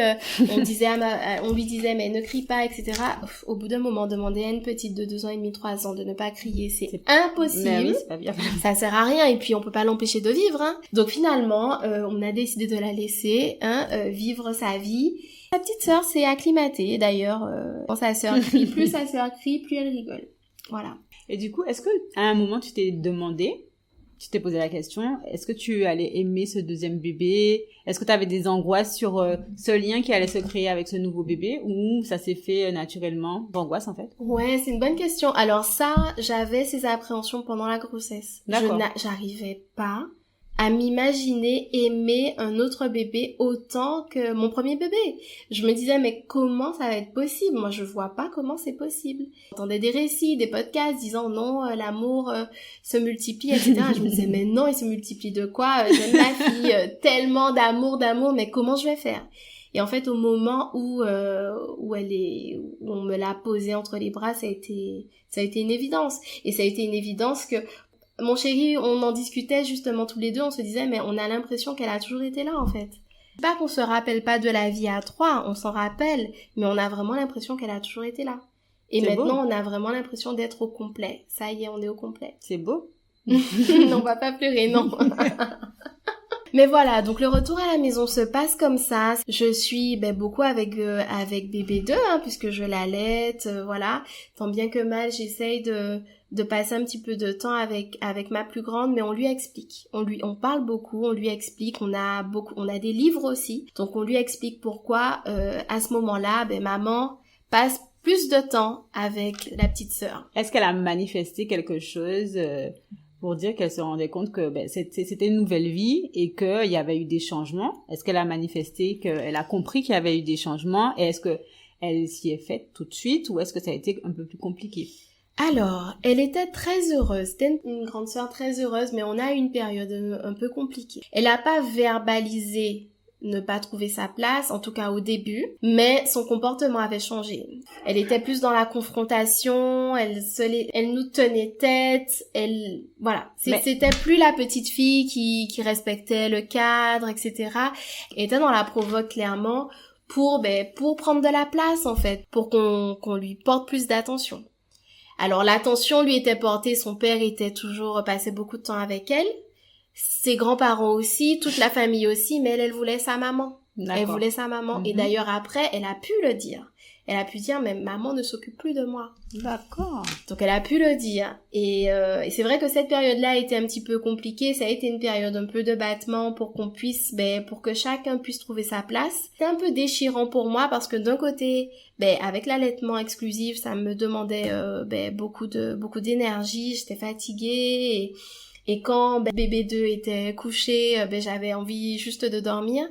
On lui disait, mais ne crie pas, etc. Au bout d'un moment, demander à une petite de 2 ans et demi, 3 ans de ne pas crier, c'est impossible. Mais oui, c'est pas bien. Ça sert à rien et puis on peut pas l'empêcher de vivre. Donc finalement, on a décidé de la laisser vivre sa vie. Sa petite sœur s'est acclimatée d'ailleurs. Quand sa sœur crie, plus elle rigole. Voilà. Et du coup, est-ce que à un moment tu t'es demandé tu t'es posé la question, est-ce que tu allais aimer ce deuxième bébé? Est-ce que tu avais des angoisses sur ce lien qui allait se créer avec ce nouveau bébé ou ça s'est fait naturellement? D'angoisse en fait? Ouais, c'est une bonne question. Alors ça, j'avais ces appréhensions pendant la grossesse. D'accord. J'arrivais pas à m'imaginer aimer un autre bébé autant que mon premier bébé. Je me disais, mais comment ça va être possible? Moi, je vois pas comment c'est possible. J'entendais des récits, des podcasts disant non, l'amour se multiplie, etc. Je me disais, mais non, il se multiplie de quoi? J'aime ma fille, tellement d'amour, mais comment je vais faire? Et en fait, au moment où on me l'a posée entre les bras, ça a été une évidence. Et ça a été une évidence que mon chéri, on en discutait justement tous les deux, on se disait, mais on a l'impression qu'elle a toujours été là, en fait. C'est pas qu'on se rappelle pas de la vie à 3, on s'en rappelle, mais on a vraiment l'impression qu'elle a toujours été là. Et c'est maintenant, beau. on a vraiment l'impression d'être au complet. Ça y est, on est au complet. C'est beau. Non, on va pas pleurer, non. Mais voilà, donc le retour à la maison se passe comme ça. Je suis beaucoup avec bébé 2, puisque je l'allaite, voilà. Tant bien que mal, j'essaye de passer un petit peu de temps avec ma plus grande, mais on lui explique. On parle beaucoup, on lui explique, on a des livres aussi. Donc on lui explique pourquoi à ce moment-là, maman passe plus de temps avec la petite sœur. Est-ce qu'elle a manifesté quelque chose pour dire qu'elle se rendait compte que c'était une nouvelle vie et qu'il y avait eu des changements? Est-ce qu'elle a manifesté qu'elle a compris qu'il y avait eu des changements? Et est-ce que elle s'y est faite tout de suite ou est-ce que ça a été un peu plus compliqué? Alors, elle était très heureuse. C'était une grande sœur très heureuse, mais on a eu une période un peu compliquée. Elle n'a pas verbalisé ne pas trouver sa place, en tout cas au début, mais son comportement avait changé. Elle était plus dans la confrontation, elle nous tenait tête, c'était plus la petite fille qui respectait le cadre, etc. Elle était dans la provoque clairement pour prendre de la place en fait, pour qu'on lui porte plus d'attention. Alors l'attention lui était portée, son père était toujours passé beaucoup de temps avec elle. Ses grands-parents aussi, toute la famille aussi, mais elle voulait sa maman. D'accord. Elle voulait sa maman. Et d'ailleurs, après, elle a pu le dire. Elle a pu dire, mais maman ne s'occupe plus de moi. D'accord. Donc, elle a pu le dire. Et c'est vrai que cette période-là a été un petit peu compliquée. Ça a été une période un peu de battement pour pour que chacun puisse trouver sa place. C'était un peu déchirant pour moi parce que d'un côté, avec l'allaitement exclusif, ça me demandait beaucoup d'énergie. J'étais fatiguée et quand bébé 2 était couché, j'avais envie juste de dormir.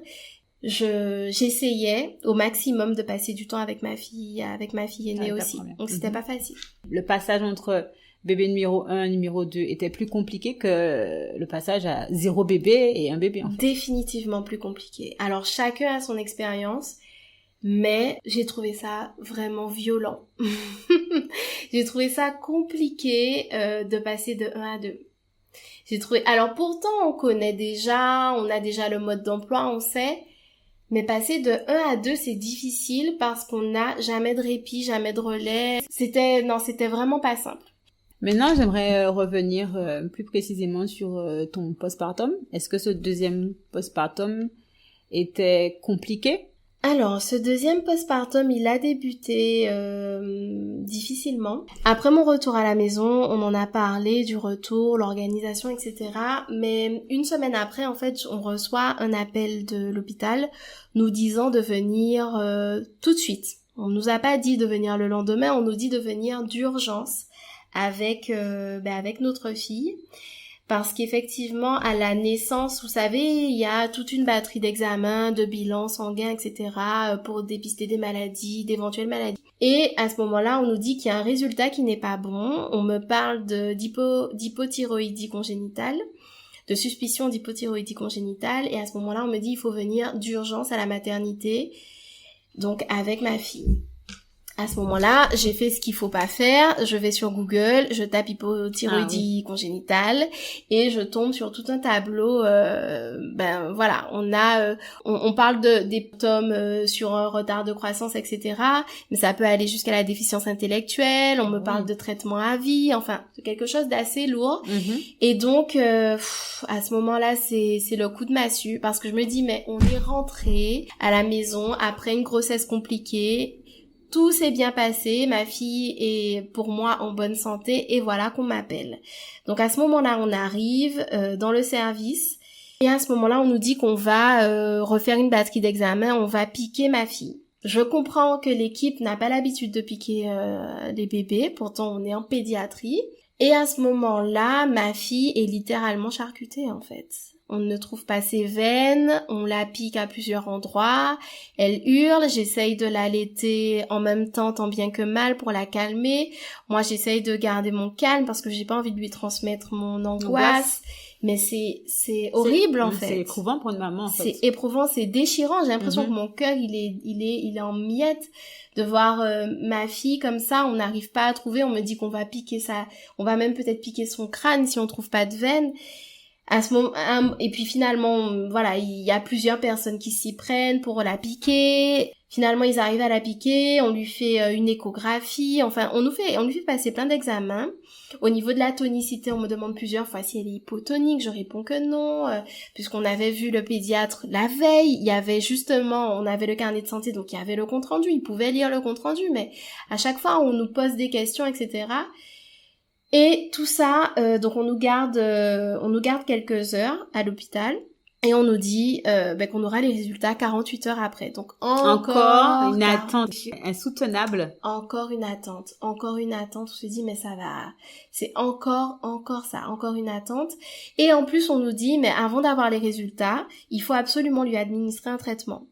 J'essayais au maximum de passer du temps avec ma fille aînée aussi. Donc c'était pas facile. Le passage entre bébé numéro 1 et numéro 2 était plus compliqué que le passage à 0 bébé et un bébé en fait. Définitivement plus compliqué. Alors chacun a son expérience, mais j'ai trouvé ça vraiment violent. J'ai trouvé ça compliqué de passer de 1 à 2. Alors pourtant on a déjà le mode d'emploi, on sait, mais passer de 1 à 2 c'est difficile parce qu'on n'a jamais de répit, jamais de relais. C'était vraiment pas simple. Maintenant j'aimerais revenir plus précisément sur ton postpartum. Est-ce que ce deuxième postpartum était compliqué? Alors, ce deuxième postpartum, il a débuté difficilement. Après mon retour à la maison, on en a parlé du retour, l'organisation, etc. Mais une semaine après, en fait, on reçoit un appel de l'hôpital nous disant de venir tout de suite. On nous a pas dit de venir le lendemain, on nous dit de venir d'urgence avec notre fille. Parce qu'effectivement, à la naissance, vous savez, il y a toute une batterie d'examens, de bilans sanguins, etc. pour dépister des maladies, d'éventuelles maladies. Et à ce moment-là, on nous dit qu'il y a un résultat qui n'est pas bon. On me parle d'hypothyroïdie congénitale, de suspicion d'hypothyroïdie congénitale. Et à ce moment-là, on me dit qu'il faut venir d'urgence à la maternité, donc avec ma fille. À ce moment-là, j'ai fait ce qu'il faut pas faire. Je vais sur Google, je tape hypothyroïdie congénitale et je tombe sur tout un tableau. On parle des symptômes sur un retard de croissance, etc. Mais ça peut aller jusqu'à la déficience intellectuelle. On me parle de traitement à vie. Enfin, c'est quelque chose d'assez lourd. Et donc, à ce moment-là, c'est le coup de massue parce que je me dis, mais on est rentré à la maison après une grossesse compliquée. Tout s'est bien passé, ma fille est pour moi en bonne santé et voilà qu'on m'appelle. Donc à ce moment-là, on arrive dans le service et à ce moment-là, on nous dit qu'on va refaire une batterie d'examen, on va piquer ma fille. Je comprends que l'équipe n'a pas l'habitude de piquer les bébés, pourtant on est en pédiatrie. Et à ce moment-là, ma fille est littéralement charcutée en fait. On ne trouve pas ses veines, on la pique à plusieurs endroits, elle hurle, j'essaye de l'allaiter en même temps tant bien que mal pour la calmer. Moi j'essaye de garder mon calme parce que j'ai pas envie de lui transmettre mon angoisse. Mais c'est horrible en fait. C'est éprouvant pour une maman en fait. C'est éprouvant, c'est déchirant. J'ai l'impression que mon cœur il est en miettes de voir ma fille comme ça. On n'arrive pas à trouver. On me dit qu'on va piquer ça. On va même peut-être piquer son crâne si on trouve pas de veine. À ce moment, et puis finalement, voilà, il y a plusieurs personnes qui s'y prennent pour la piquer. Finalement, ils arrivent à la piquer. On lui fait une échographie. Enfin, on lui fait passer plein d'examens. Au niveau de la tonicité, on me demande plusieurs fois si elle est hypotonique, je réponds que non, puisqu'on avait vu le pédiatre la veille, il y avait justement, on avait le carnet de santé, donc il y avait le compte-rendu, il pouvait lire le compte-rendu, mais à chaque fois, on nous pose des questions, etc. Et tout ça, donc on nous garde quelques heures à l'hôpital. Et on nous dit qu'on aura les résultats 48 heures après. Donc encore une attente insoutenable. Encore une attente. On se dit mais ça va. C'est encore ça, encore une attente. Et en plus on nous dit mais avant d'avoir les résultats, il faut absolument lui administrer un traitement.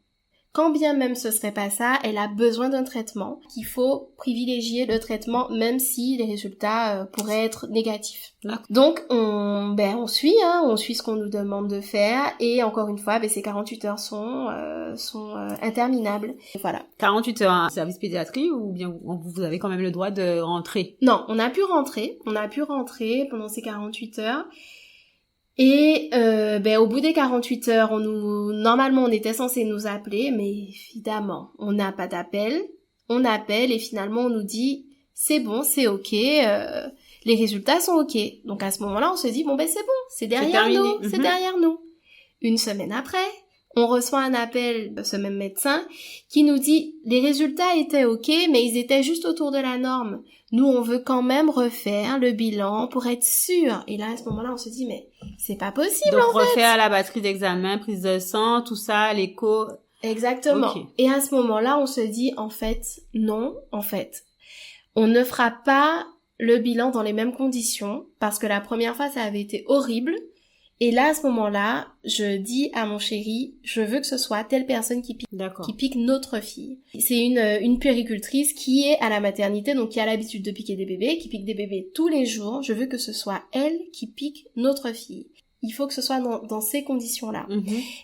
Quand bien même ce serait pas ça, elle a besoin d'un traitement, qu'il faut privilégier le traitement même si les résultats pourraient être négatifs. Donc on suit ce qu'on nous demande de faire et encore une fois, ces 48 heures sont interminables. Et voilà. 48 heures à service pédiatrie ou bien vous avez quand même le droit de rentrer? Non, on a pu rentrer pendant ces 48 heures. Et au bout des 48 heures, normalement on était censé nous appeler, mais évidemment, on n'a pas d'appel. On appelle et finalement on nous dit c'est bon, c'est ok, les résultats sont ok. Donc à ce moment-là, on se dit c'est bon, c'est derrière nous, c'est derrière nous. Une semaine après, on reçoit un appel de ce même médecin qui nous dit les résultats étaient ok, mais ils étaient juste autour de la norme. Nous, on veut quand même refaire le bilan pour être sûr. Et là, à ce moment-là, on se dit, mais c'est pas possible, donc, en fait. Donc, refaire la batterie d'examen, prise de sang, tout ça, l'écho. Exactement. Okay. Et à ce moment-là, on se dit, en fait, non, on ne fera pas le bilan dans les mêmes conditions parce que la première fois, ça avait été horrible. Et là, à ce moment-là, je dis à mon chéri, je veux que ce soit telle personne qui pique notre fille. C'est une puéricultrice qui est à la maternité, donc qui a l'habitude de piquer des bébés, qui pique des bébés tous les jours. Je veux que ce soit elle qui pique notre fille. Il faut que ce soit dans ces conditions-là.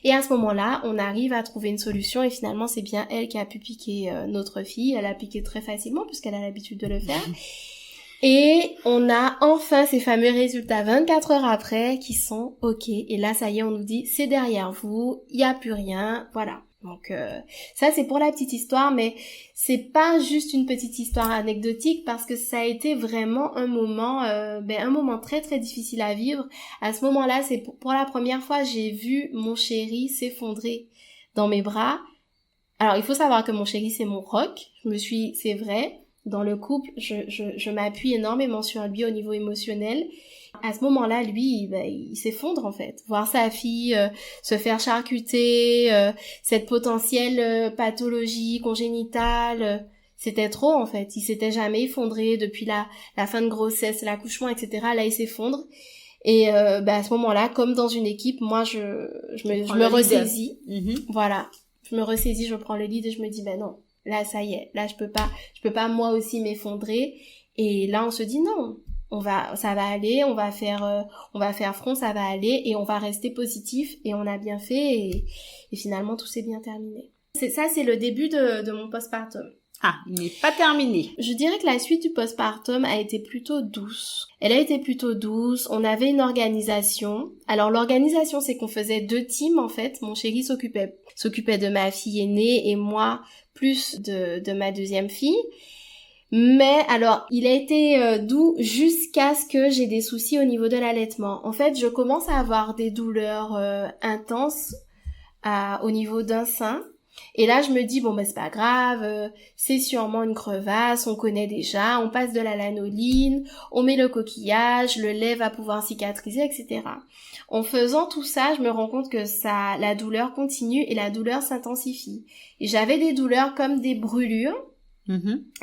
Et à ce moment-là, on arrive à trouver une solution et finalement, c'est bien elle qui a pu piquer notre fille. Elle a piqué très facilement puisqu'elle a l'habitude de le faire. Et on a enfin ces fameux résultats 24 heures après qui sont ok. Et là, ça y est, on nous dit c'est derrière vous, il y a plus rien, voilà. Donc ça c'est pour la petite histoire, mais c'est pas juste une petite histoire anecdotique parce que ça a été vraiment un moment très très difficile à vivre. À ce moment-là, c'est pour la première fois j'ai vu mon chéri s'effondrer dans mes bras. Alors il faut savoir que mon chéri c'est mon rock. C'est vrai. Dans le couple, je m'appuie énormément sur lui au niveau émotionnel. À ce moment-là, lui, il s'effondre en fait. Voir sa fille se faire charcuter, cette potentielle pathologie congénitale, c'était trop en fait. Il s'était jamais effondré depuis la fin de grossesse, l'accouchement, etc. Là, il s'effondre. Et à ce moment-là, comme dans une équipe, moi, je me ressaisis. Voilà, je me ressaisis, je prends le lead et je me dis, non. Là, ça y est. Là, je peux pas moi aussi m'effondrer. Et là, on se dit non. Ça va aller. On va faire front, ça va aller. Et on va rester positif. Et on a bien fait. Et finalement, tout s'est bien terminé. C'est le début de mon postpartum. Ah, il n'est pas terminé. Je dirais que la suite du postpartum a été plutôt douce. Elle a été plutôt douce. On avait une organisation. Alors, l'organisation, c'est qu'on faisait 2 teams, en fait. Mon chéri s'occupait de ma fille aînée et moi, plus de ma deuxième fille. Mais alors, il a été doux jusqu'à ce que j'ai des soucis au niveau de l'allaitement. En fait, je commence à avoir des douleurs intenses au niveau d'un sein. Et là, je me dis, bon, ben, c'est pas grave, c'est sûrement une crevasse, on connaît déjà, on passe de la lanoline, on met le coquillage, le lait va pouvoir cicatriser, etc. En faisant tout ça, je me rends compte que la douleur continue et la douleur s'intensifie. Et j'avais des douleurs comme des brûlures,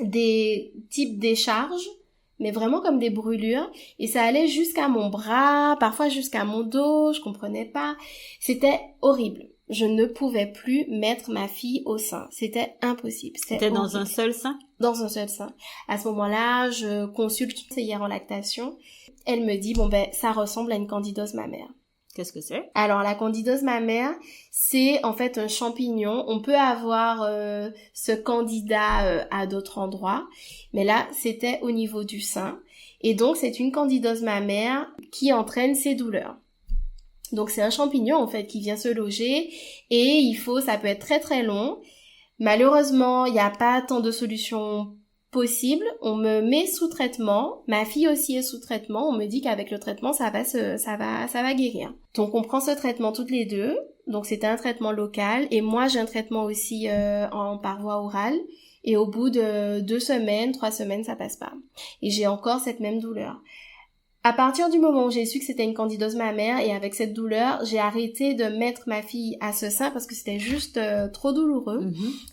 des types décharges, mais vraiment comme des brûlures, et ça allait jusqu'à mon bras, parfois jusqu'à mon dos, je comprenais pas. C'était horrible. Je ne pouvais plus mettre ma fille au sein. C'était impossible. C'était dans un seul sein? Dans un seul sein. À ce moment-là, je consulte une conseillère en lactation. Elle me dit, bon ben, ça ressemble à une candidose mammaire. Qu'est-ce que c'est? Alors, la candidose mammaire, c'est en fait un champignon. On peut avoir ce candida à d'autres endroits, mais là, c'était au niveau du sein. Et donc, c'est une candidose mammaire qui entraîne ces douleurs. Donc, c'est un champignon, en fait, qui vient se loger et ça peut être très très long. Malheureusement, il n'y a pas tant de solutions possibles. On me met sous traitement. Ma fille aussi est sous traitement. On me dit qu'avec le traitement, ça va guérir. Donc, on prend ce traitement toutes les deux. Donc, c'était un traitement local. Et moi, j'ai un traitement aussi par voie orale. Et au bout de 2 semaines, 3 semaines, ça passe pas. Et j'ai encore cette même douleur. À partir du moment où j'ai su que c'était une candidose mammaire et avec cette douleur, j'ai arrêté de mettre ma fille à ce sein parce que c'était juste trop douloureux.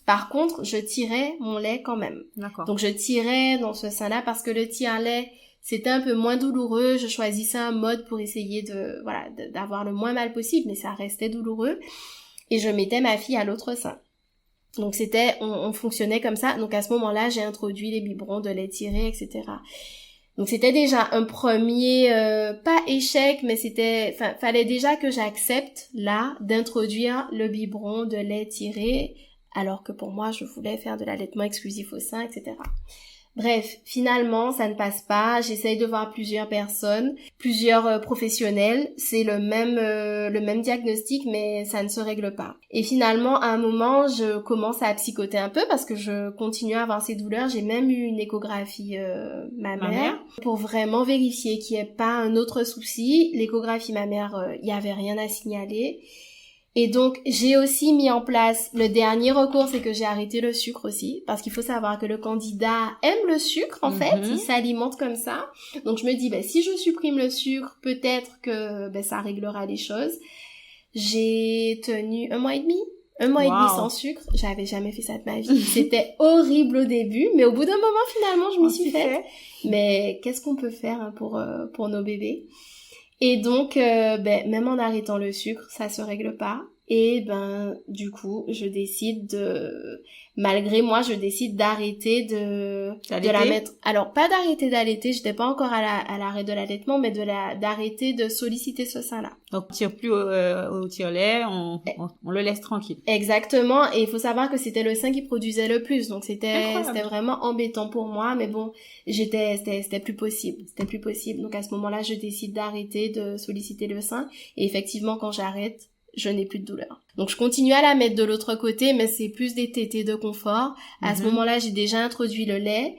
Par contre, je tirais mon lait quand même. D'accord. Donc je tirais dans ce sein-là parce que le tire-lait, c'était un peu moins douloureux. Je choisissais un mode pour essayer d'avoir le moins mal possible, mais ça restait douloureux. Et je mettais ma fille à l'autre sein. Donc on fonctionnait comme ça. Donc à ce moment-là, j'ai introduit les biberons de lait tiré, etc. Donc c'était déjà un premier, pas échec, mais fallait déjà que j'accepte là d'introduire le biberon de lait tiré, alors que pour moi je voulais faire de l'allaitement exclusif au sein, etc. Bref, finalement ça ne passe pas, j'essaye de voir plusieurs personnes, plusieurs professionnels, c'est le même diagnostic mais ça ne se règle pas. Et finalement à un moment je commence à psychoter un peu parce que je continue à avoir ces douleurs, j'ai même eu une échographie mammaire pour vraiment vérifier qu'il n'y ait pas un autre souci. L'échographie mammaire, il n'y avait rien à signaler. Et donc, j'ai aussi mis en place, le dernier recours, c'est que j'ai arrêté le sucre aussi, parce qu'il faut savoir que le candida aime le sucre, en fait, il s'alimente comme ça. Donc, je me dis, si je supprime le sucre, peut-être que ça réglera les choses. J'ai tenu 1 mois et demi sans sucre. J'avais jamais fait ça de ma vie. C'était horrible au début, mais au bout d'un moment, finalement, je m'y suis faite. Mais qu'est-ce qu'on peut faire pour nos bébés? Et donc, même en arrêtant le sucre, ça se règle pas. Et du coup, malgré moi, je décide d'arrêter de la mettre. Alors, pas d'arrêter d'allaiter, j'étais pas encore à l'arrêt de l'allaitement, mais d'arrêter de solliciter ce sein-là. Donc, on tire plus au tire-lait, on le laisse tranquille. Exactement. Et il faut savoir que c'était le sein qui produisait le plus. Donc, c'était vraiment embêtant pour moi. Mais bon, c'était plus possible. C'était plus possible. Donc, à ce moment-là, je décide d'arrêter de solliciter le sein. Et effectivement, quand j'arrête, je n'ai plus de douleur. Donc je continue à la mettre de l'autre côté, mais c'est plus des tétés de confort. À ce moment-là, j'ai déjà introduit le lait.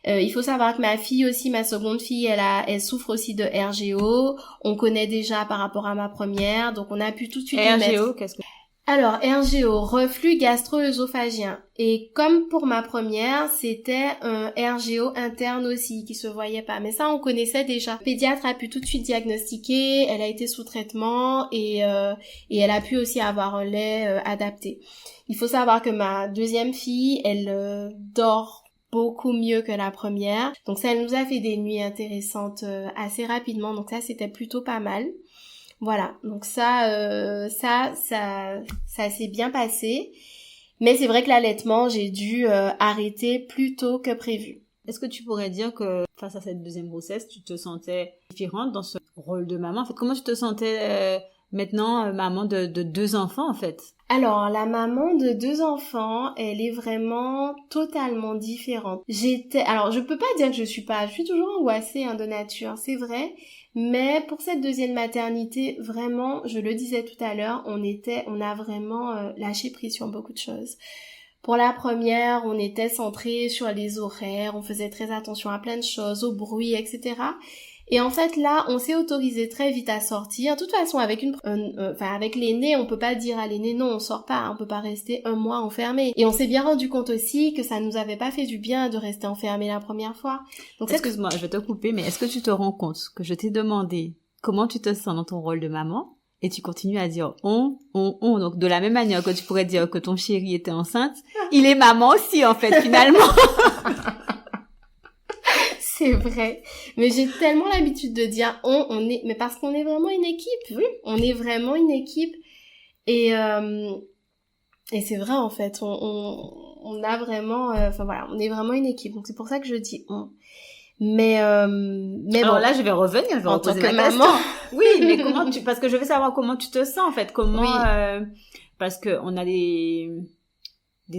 Il faut savoir que ma fille aussi, ma seconde fille, elle souffre aussi de RGO. On connaît déjà par rapport à ma première, donc on a pu tout de suite RGO, qu'est-ce que... Alors, RGO, reflux gastro-œsophagien. Et comme pour ma première, c'était un RGO interne aussi qui se voyait pas. Mais ça, on connaissait déjà. Le pédiatre a pu tout de suite diagnostiquer, elle a été sous traitement et elle a pu aussi avoir un lait adapté. Il faut savoir que ma deuxième fille, elle dort beaucoup mieux que la première. Donc ça, elle nous a fait des nuits intéressantes assez rapidement. Donc ça, c'était plutôt pas mal. Voilà, donc ça s'est bien passé, mais c'est vrai que l'allaitement, j'ai dû arrêter plus tôt que prévu. Est-ce que tu pourrais dire que face à cette deuxième grossesse, tu te sentais différente dans ce rôle de maman? En fait, comment tu te sentais maintenant maman de 2 enfants en fait? Alors, la maman de 2 enfants, elle est vraiment totalement différente. Alors, je peux pas dire que je suis toujours angoissée de nature, c'est vrai. Mais pour cette deuxième maternité, vraiment, je le disais tout à l'heure, on a vraiment lâché prise sur beaucoup de choses. Pour la première, on était centré sur les horaires, on faisait très attention à plein de choses, au bruit, etc. Et en fait, là, on s'est autorisé très vite à sortir. De toute façon, avec avec l'aîné, on peut pas dire à l'aîné, non, on sort pas, on peut pas rester un mois enfermé. Et on s'est bien rendu compte aussi que ça nous avait pas fait du bien de rester enfermé la première fois. Donc, excuse-moi, je vais te couper, mais est-ce que tu te rends compte que je t'ai demandé comment tu te sens dans ton rôle de maman? Et tu continues à dire on. Donc, de la même manière que tu pourrais dire que ton chéri était enceinte, il est maman aussi, en fait, finalement. C'est vrai. Mais j'ai tellement l'habitude de dire mais parce qu'on est vraiment une équipe. Oui. On est vraiment une équipe. Et c'est vrai, en fait. On a vraiment, on est vraiment une équipe. Donc, c'est pour ça que je dis on. Mais alors bon. Là, je vais revenir, je vais reposer ma question. Oui, mais parce que je veux savoir comment tu te sens, en fait. Comment, oui. Parce que on a des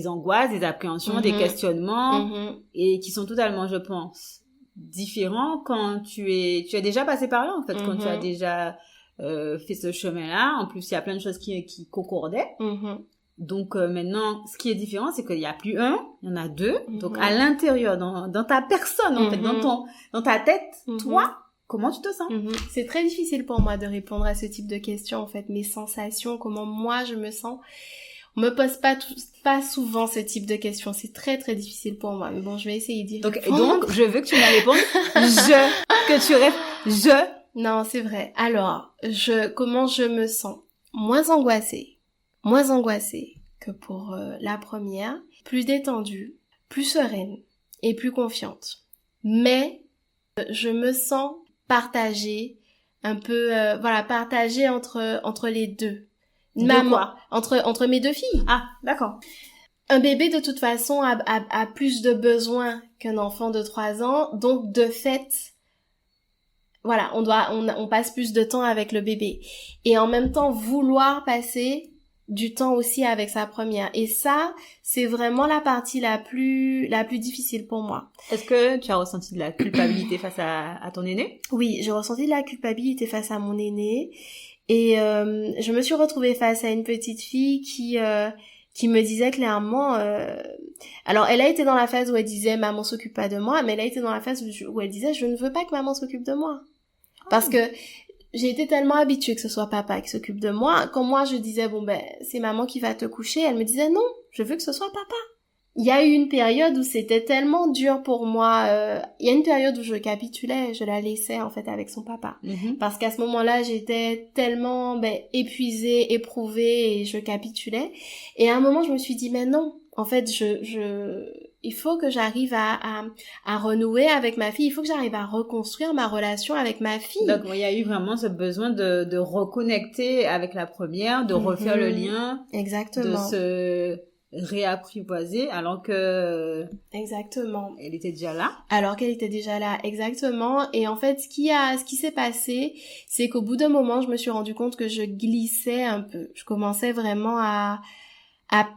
angoisses, des appréhensions, des questionnements, et qui sont totalement, je pense, différents quand tu as déjà passé par là, en fait, quand tu as déjà fait ce chemin-là. En plus, il y a plein de choses qui concordaient. Donc maintenant, ce qui est différent, c'est qu'il y a plus un, il y en a deux. Donc à l'intérieur, dans ta personne, en fait, dans ta tête, toi, comment tu te sens? C'est très difficile pour moi de répondre à ce type de questions, en fait. Mes sensations, comment moi je me sens. On me pose pas souvent ce type de questions. C'est très très difficile pour moi. Mais bon, je vais essayer d'y répondre. Donc, je veux que tu me répondes. Non, c'est vrai. Alors, comment je me sens? Moins angoissée que pour la première. Plus détendue, plus sereine et plus confiante. Mais, je me sens partagée, un peu, partagée entre les deux. Maman, entre mes deux filles. Ah, d'accord. Un bébé, de toute façon, a plus de besoins qu'un enfant de 3 ans. Donc, de fait, voilà, on passe plus de temps avec le bébé. Et en même temps, vouloir passer du temps aussi avec sa première. Et ça, c'est vraiment la partie la plus difficile pour moi. Est-ce que tu as ressenti de la culpabilité face à ton aîné? Oui, j'ai ressenti de la culpabilité face à mon aîné. Et je me suis retrouvée face à une petite fille qui me disait clairement... Alors, elle a été dans la phase où elle disait « Maman s'occupe pas de moi », mais elle a été dans la phase où elle disait « Je ne veux pas que maman s'occupe de moi. » Parce que j'ai été tellement habituée que ce soit papa qui s'occupe de moi. Quand moi, je disais « Bon, c'est maman qui va te coucher », elle me disait « Non, je veux que ce soit papa. » Il y a eu une période où c'était tellement dur pour moi. Il y a une période où je capitulais, je la laissais en fait avec son papa. Parce qu'à ce moment-là, j'étais tellement épuisée, éprouvée et je capitulais. Et à un moment, je me suis dit mais non, en fait, il faut que j'arrive à renouer avec ma fille. Il faut que j'arrive à reconstruire ma relation avec ma fille. Donc il y a eu vraiment ce besoin de reconnecter avec la première, de refaire le lien. Exactement. De se réapprivoiser alors que exactement elle était déjà là exactement. Et en fait ce qui s'est passé, c'est qu'au bout d'un moment je me suis rendu compte que je glissais un peu, je commençais vraiment à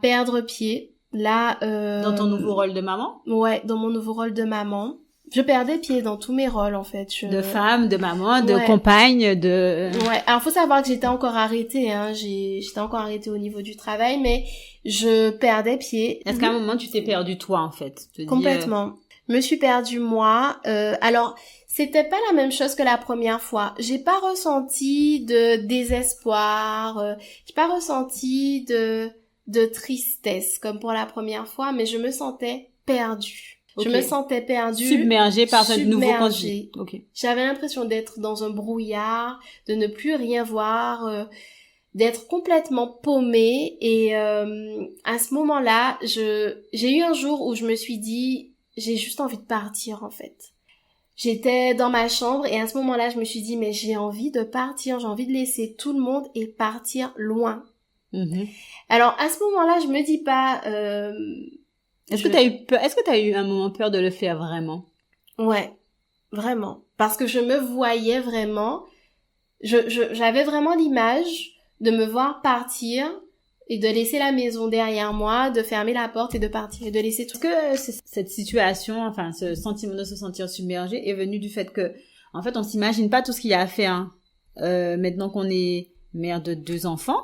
perdre pied là dans ton nouveau rôle de maman. Ouais, dans mon nouveau rôle de maman. Je perdais pied dans tous mes rôles, en fait. De femme, de maman, de compagne, de... Ouais, alors faut savoir que j'étais encore arrêtée, j'étais encore arrêtée au niveau du travail, mais je perdais pied. Est-ce qu'à un moment, tu t'es perdu toi, en fait? Complètement. Je me suis perdue moi. Alors, c'était pas la même chose que la première fois. J'ai pas ressenti de désespoir, j'ai pas ressenti de tristesse, comme pour la première fois, mais je me sentais perdue. Okay. Je me sentais perdue. Submergée par ce nouveau conduit. Okay. J'avais l'impression d'être dans un brouillard, de ne plus rien voir, d'être complètement paumée. Et à ce moment-là, j'ai eu un jour où je me suis dit, j'ai juste envie de partir en fait. J'étais dans ma chambre et à ce moment-là, je me suis dit, mais j'ai envie de partir, j'ai envie de laisser tout le monde et partir loin. Alors à ce moment-là, je me dis pas... Est-ce que t'as eu un moment peur de le faire vraiment? Ouais, vraiment. Parce que je me voyais vraiment, j'avais vraiment l'image de me voir partir et de laisser la maison derrière moi, de fermer la porte et de partir et de laisser tout. Est-ce que cette situation, enfin ce sentiment de se sentir submergé est venu du fait que, en fait, on s'imagine pas tout ce qu'il y a à faire maintenant qu'on est mère de 2 enfants,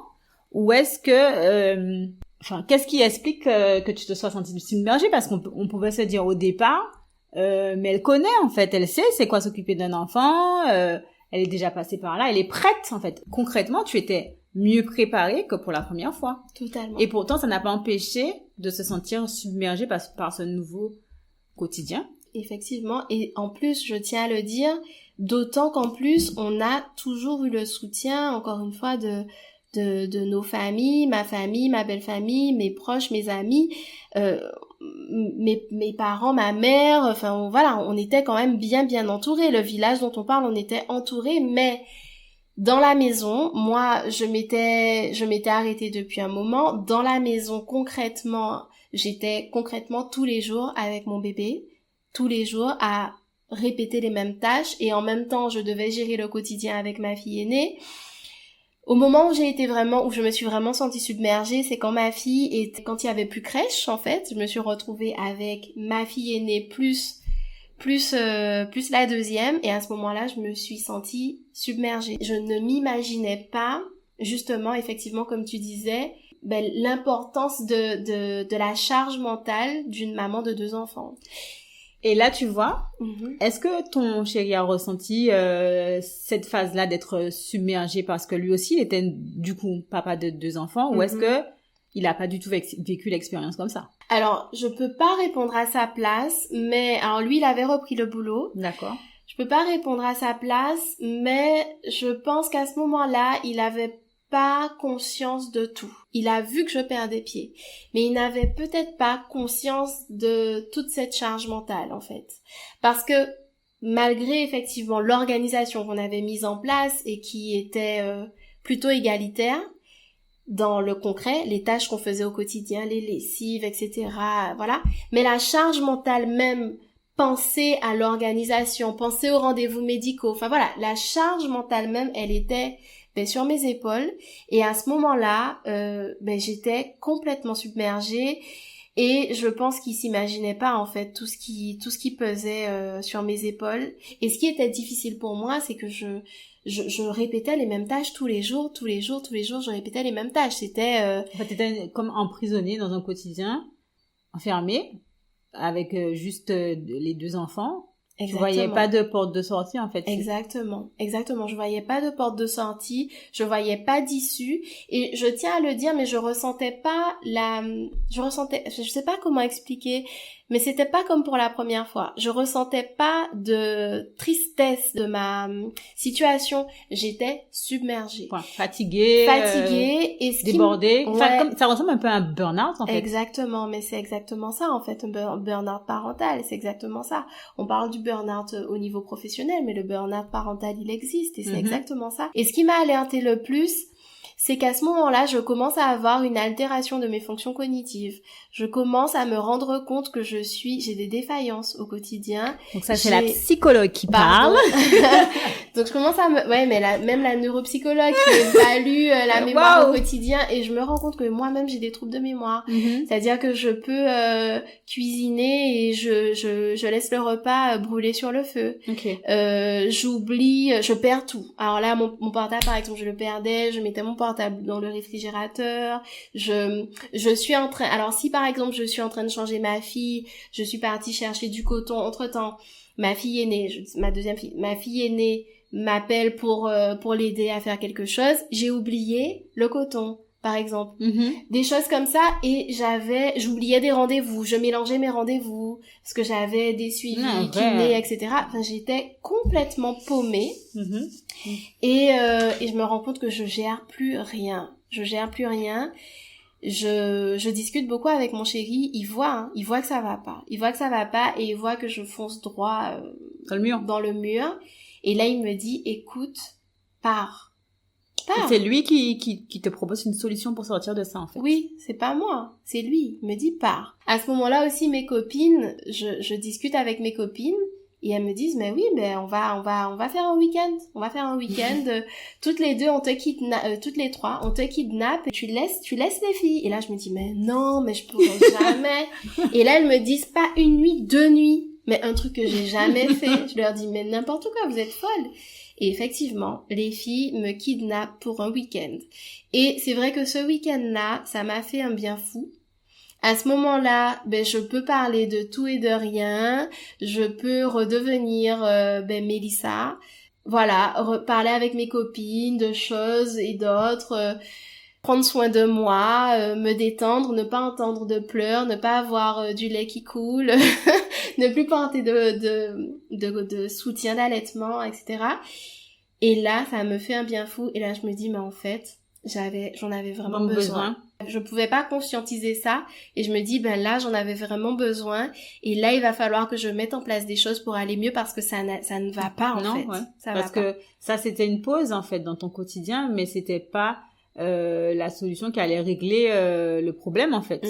ou est-ce que qu'est-ce qui explique que tu te sois sentie submergée? Parce qu'on pouvait se dire au départ, mais elle connaît en fait, elle sait c'est quoi s'occuper d'un enfant, elle est déjà passée par là, elle est prête en fait. Concrètement, tu étais mieux préparée que pour la première fois. Totalement. Et pourtant, ça n'a pas empêché de se sentir submergée par ce nouveau quotidien. Effectivement, et en plus, je tiens à le dire, d'autant qu'en plus, on a toujours eu le soutien, encore une fois, de nos familles, ma belle-famille, mes proches, mes amis, mes parents, ma mère, enfin voilà, on était quand même bien entourés. Le village dont on parle, on était entourés, mais dans la maison, moi, je m'étais arrêtée depuis un moment. Dans la maison, concrètement, j'étais concrètement tous les jours avec mon bébé, tous les jours à répéter les mêmes tâches, et en même temps, je devais gérer le quotidien avec ma fille aînée. Au moment où où je me suis vraiment sentie submergée, c'est quand quand il y avait plus crèche, en fait, je me suis retrouvée avec ma fille aînée plus la deuxième, et à ce moment-là, je me suis sentie submergée. Je ne m'imaginais pas, justement, effectivement, comme tu disais, l'importance de la charge mentale d'une maman de 2 enfants. Et là, tu vois, est-ce que ton chéri a ressenti cette phase-là d'être submergé parce que lui aussi, il était du coup papa de 2 enfants, ou est-ce que il a pas du tout vécu l'expérience comme ça? Alors, je peux pas répondre à sa place, mais alors lui, il avait repris le boulot. D'accord. Je peux pas répondre à sa place, mais je pense qu'à ce moment-là, il avait pas conscience de tout. Il a vu que je perdais pied, mais il n'avait peut-être pas conscience de toute cette charge mentale, en fait. Parce que malgré effectivement l'organisation qu'on avait mise en place et qui était plutôt égalitaire, dans le concret, les tâches qu'on faisait au quotidien, les lessives, etc., voilà. Mais la charge mentale même, penser à l'organisation, penser aux rendez-vous médicaux, enfin voilà, la charge mentale même, elle était sur mes épaules. Et à ce moment-là, j'étais complètement submergée. Et je pense qu'il s'imaginait pas en fait tout ce qui pesait sur mes épaules. Et ce qui était difficile pour moi, c'est que je répétais les mêmes tâches tous les jours, je répétais les mêmes tâches. C'était En fait, t'étais comme emprisonnée dans un quotidien, enfermée, avec juste les 2 enfants. Exactement. Je voyais pas de porte de sortie, en fait. Exactement. Je voyais pas de porte de sortie, je voyais pas d'issue, et je tiens à le dire, mais je sais pas comment expliquer, mais c'était pas comme pour la première fois. Je ressentais pas de tristesse de ma situation, j'étais submergée. Ouais, fatiguée, et débordée. Ouais. Enfin, ça ressemble un peu à un burn-out, en fait. Exactement, mais c'est exactement ça, en fait, un burn-out parental, c'est exactement ça. On parle du burn-out au niveau professionnel, mais le burn-out parental, il existe, et c'est exactement ça. Et ce qui m'a alertée le plus, c'est qu'à ce moment-là, je commence à avoir une altération de mes fonctions cognitives. Je commence à me rendre compte que j'ai des défaillances au quotidien. Donc ça, c'est la psychologue qui parle. Donc je commence même la neuropsychologue qui évalue la mémoire au quotidien, et je me rends compte que moi-même j'ai des troubles de mémoire. C'est-à-dire que je peux cuisiner et je laisse le repas brûler sur le feu. J'oublie, je perds tout. Alors là, mon portable par exemple, je le perdais, je mettais mon portable dans le réfrigérateur, je suis en train, alors si par exemple je suis en train de changer ma fille, je suis partie chercher du coton, entre-temps, ma fille aînée m'appelle pour l'aider à faire quelque chose, j'ai oublié le coton, par exemple. Des choses comme ça, et j'oubliais des rendez-vous, je mélangeais mes rendez-vous, parce que j'avais des suivis kinés, etc. Enfin, j'étais complètement paumée. Et je me rends compte que je gère plus rien. Je discute beaucoup avec mon chéri, il voit que ça va pas. Et il voit que je fonce droit dans le mur. Et là, il me dit, écoute, pars. C'est lui qui te propose une solution pour sortir de ça, en fait. Oui, c'est pas moi, c'est lui. Il me dit, pars. À ce moment-là aussi, mes copines, je discute avec mes copines, et elles me disent, mais oui, on va faire un week-end. Toutes les deux, toutes les trois, on te kidnappe, et tu laisses les filles. Et là, je me dis, mais non, mais je pourrais jamais. Et là, elles me disent, pas 1 nuit, 2 nuits. Mais un truc que j'ai jamais fait. Je leur dis, mais n'importe quoi, vous êtes folles. Et effectivement, les filles me kidnappent pour un week-end. Et c'est vrai que ce week-end-là, ça m'a fait un bien fou. À ce moment-là, je peux parler de tout et de rien. Je peux redevenir Mélissa. Voilà, parler avec mes copines de choses et d'autres. Prendre soin de moi, me détendre, ne pas entendre de pleurs, ne pas avoir du lait qui coule, ne plus porter de soutien d'allaitement, etc. Et là, ça me fait un bien fou. Et là, je me dis, mais en fait, j'en avais vraiment besoin. Je pouvais pas conscientiser ça. Et je me dis, là, j'en avais vraiment besoin. Et là, il va falloir que je mette en place des choses pour aller mieux parce que ça ne va pas, en fait. Ouais. Ça parce va que ça, c'était une pause, en fait, dans ton quotidien, mais c'était pas la solution qui allait régler le problème, en fait.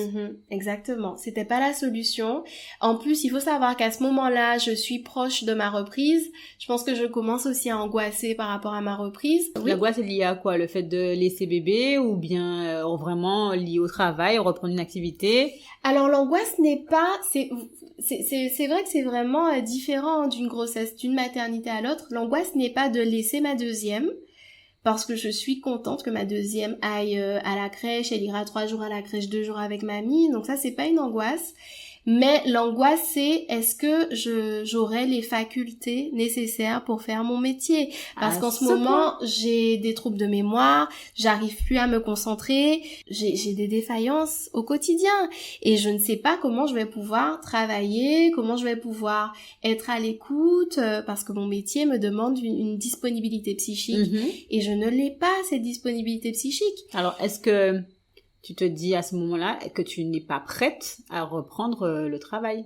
Exactement. C'était pas la solution. En plus, il faut savoir qu'à ce moment-là, je suis proche de ma reprise. Je pense que je commence aussi à angoisser par rapport à ma reprise. Oui. L'angoisse est liée à quoi? Le fait de laisser bébé ou bien vraiment lié au travail, reprendre une activité? Alors, l'angoisse n'est pas... C'est vrai que c'est vraiment différent d'une grossesse, d'une maternité à l'autre. L'angoisse n'est pas de laisser ma deuxième, parce que je suis contente que ma deuxième aille à la crèche. Elle ira 3 jours à la crèche, 2 jours avec mamie. Donc ça, c'est pas une angoisse. Mais l'angoisse, c'est est-ce que j'aurai les facultés nécessaires pour faire mon métier? Parce qu'en ce moment, j'ai des troubles de mémoire, j'arrive plus à me concentrer, j'ai des défaillances au quotidien. Et je ne sais pas comment je vais pouvoir travailler, comment je vais pouvoir être à l'écoute, parce que mon métier me demande une disponibilité psychique. Et je ne l'ai pas, cette disponibilité psychique. Alors, est-ce que tu te dis à ce moment-là que tu n'es pas prête à reprendre le travail?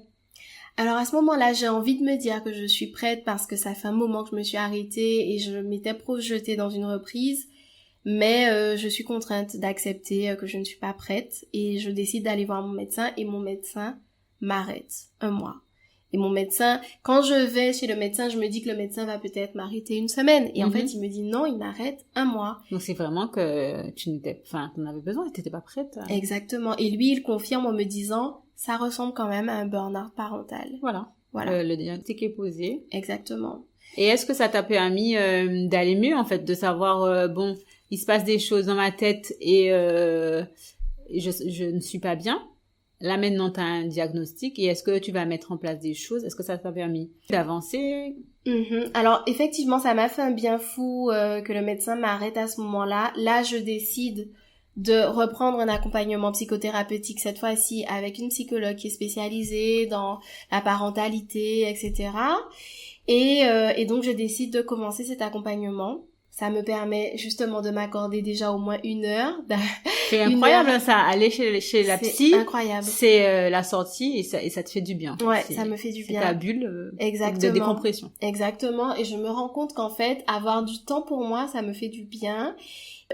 Alors à ce moment-là, j'ai envie de me dire que je suis prête parce que ça fait un moment que je me suis arrêtée et je m'étais projetée dans une reprise. Mais je suis contrainte d'accepter que je ne suis pas prête et je décide d'aller voir mon médecin et mon médecin m'arrête 1 mois. Et mon médecin, quand je vais chez le médecin, je me dis que le médecin va peut-être m'arrêter 1 semaine. Et en fait, il me dit non, il m'arrête 1 mois. Donc c'est vraiment que t'en avais besoin, t'étais pas prête. Exactement. Et lui, il confirme en me disant, ça ressemble quand même à un burn-out parental. Voilà. Le diagnostic est posé. Exactement. Et est-ce que ça t'a permis d'aller mieux, en fait, de savoir, il se passe des choses dans ma tête et je ne suis pas bien? Là, maintenant, tu as un diagnostic et est-ce que tu vas mettre en place des choses? Est-ce que ça t'a permis d'avancer? Alors, effectivement, ça m'a fait un bien fou que le médecin m'arrête à ce moment-là. Là, je décide de reprendre un accompagnement psychothérapeutique, cette fois-ci avec une psychologue qui est spécialisée dans la parentalité, etc. Et donc, je décide de commencer cet accompagnement. Ça me permet justement de m'accorder déjà au moins 1 heure. C'est incroyable ça, aller chez la psy. C'est incroyable. C'est la sortie et ça te fait du bien. Ouais, ça me fait du bien. C'est ta bulle Exactement. de décompression. Exactement, et je me rends compte qu'en fait, avoir du temps pour moi, ça me fait du bien.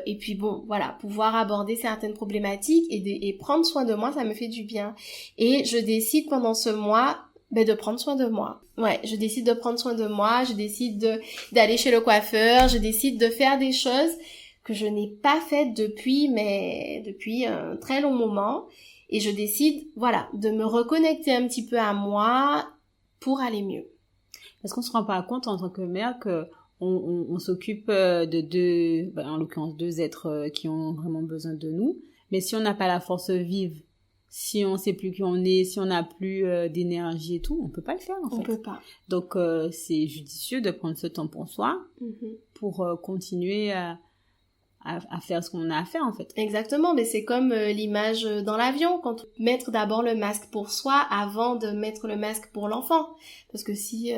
Et puis bon, voilà, pouvoir aborder certaines problématiques et prendre soin de moi, ça me fait du bien. Et je décide pendant ce mois de prendre soin de moi. Ouais, je décide de prendre soin de moi, je décide d'aller chez le coiffeur, je décide de faire des choses que je n'ai pas faites depuis un très long moment. Et je décide, de me reconnecter un petit peu à moi pour aller mieux. Est-ce qu'on se rend pas compte en tant que mère que on s'occupe de 2, en l'occurrence 2 êtres qui ont vraiment besoin de nous, mais si on n'a pas la force vive, si on sait plus qui on est, si on n'a plus d'énergie et tout, on peut pas le faire en fait. On peut pas. Donc c'est judicieux de prendre ce temps pour soi pour continuer à faire ce qu'on a à faire en fait. Exactement, mais c'est comme l'image dans l'avion, quand mettre d'abord le masque pour soi avant de mettre le masque pour l'enfant. Parce que si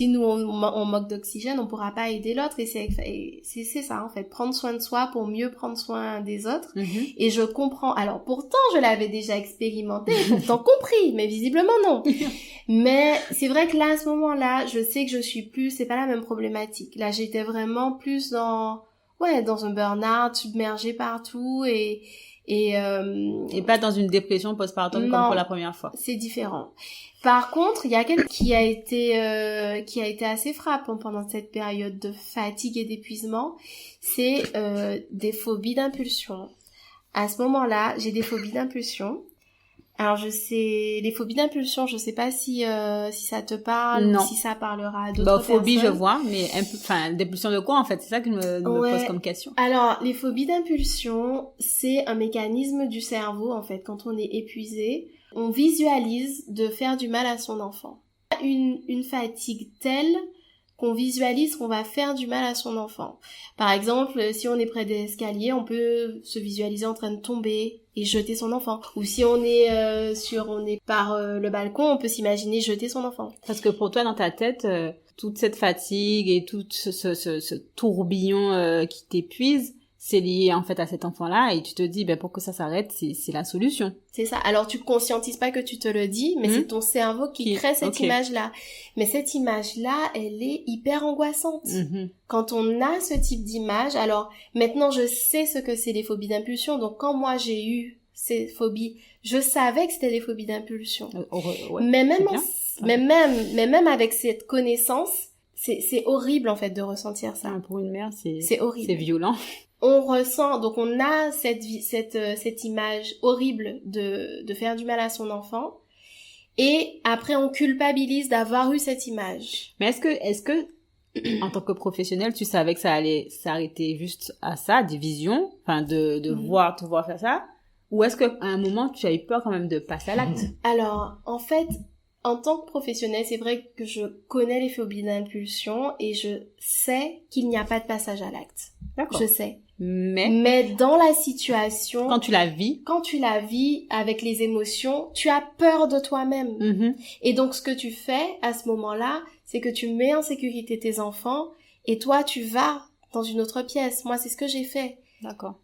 nous on manque d'oxygène, on pourra pas aider l'autre et c'est ça en fait, prendre soin de soi pour mieux prendre soin des autres. Et je comprends, alors pourtant je l'avais déjà expérimenté, pourtant compris, mais visiblement non. Mais c'est vrai que là à ce moment-là, je sais que je suis plus, c'est pas la même problématique. Là j'étais vraiment plus dans un burn-out, submergée partout et pas dans une dépression postpartum comme pour la première fois. C'est différent. Par contre, il y a quelqu'un qui a été assez frappant pendant cette période de fatigue et d'épuisement, c'est des phobies d'impulsion. À ce moment-là, j'ai des phobies d'impulsion Alors je sais, les phobies d'impulsion, je sais pas si ça te parle Non. ou si ça parlera à d'autres phobie, personnes. je vois, mais d'impulsion de quoi en fait? C'est ça que je me pose comme question. Alors les phobies d'impulsion, c'est un mécanisme du cerveau en fait. Quand on est épuisé, on visualise de faire du mal à son enfant. Une fatigue telle qu'on visualise qu'on va faire du mal à son enfant. Par exemple, si on est près des escaliers, on peut se visualiser en train de tomber et jeter son enfant. Ou si on est par le balcon, on peut s'imaginer jeter son enfant. Parce que pour toi, dans ta tête, toute cette fatigue et tout ce tourbillon qui t'épuise, c'est lié en fait à cet enfant-là, et tu te dis pour que ça s'arrête, c'est la solution. C'est ça. Alors tu conscientises pas que tu te le dis, mais c'est ton cerveau qui crée cette image-là. Mais cette image-là, elle est hyper angoissante. Quand on a ce type d'image, alors maintenant je sais ce que c'est les phobies d'impulsion, donc quand moi j'ai eu ces phobies, je savais que c'était les phobies d'impulsion. Mais même avec cette connaissance, c'est horrible en fait de ressentir ça. Pour une mère, c'est horrible. C'est violent. On ressent, donc on a cette image horrible de faire du mal à son enfant, et après on culpabilise d'avoir eu cette image. Mais est-ce que en tant que professionnel, tu savais que ça allait s'arrêter juste à ça, des visions, de te voir faire ça, ou est-ce qu'à un moment tu as eu peur quand même de passer à l'acte? Alors en fait, en tant que professionnel, c'est vrai que je connais les phobies d'impulsion et je sais qu'il n'y a pas de passage à l'acte. D'accord. Je sais. Mais dans la situation... Quand tu la vis avec les émotions, tu as peur de toi-même. Et donc, ce que tu fais à ce moment-là, c'est que tu mets en sécurité tes enfants et toi, tu vas dans une autre pièce. Moi, c'est ce que j'ai fait. D'accord.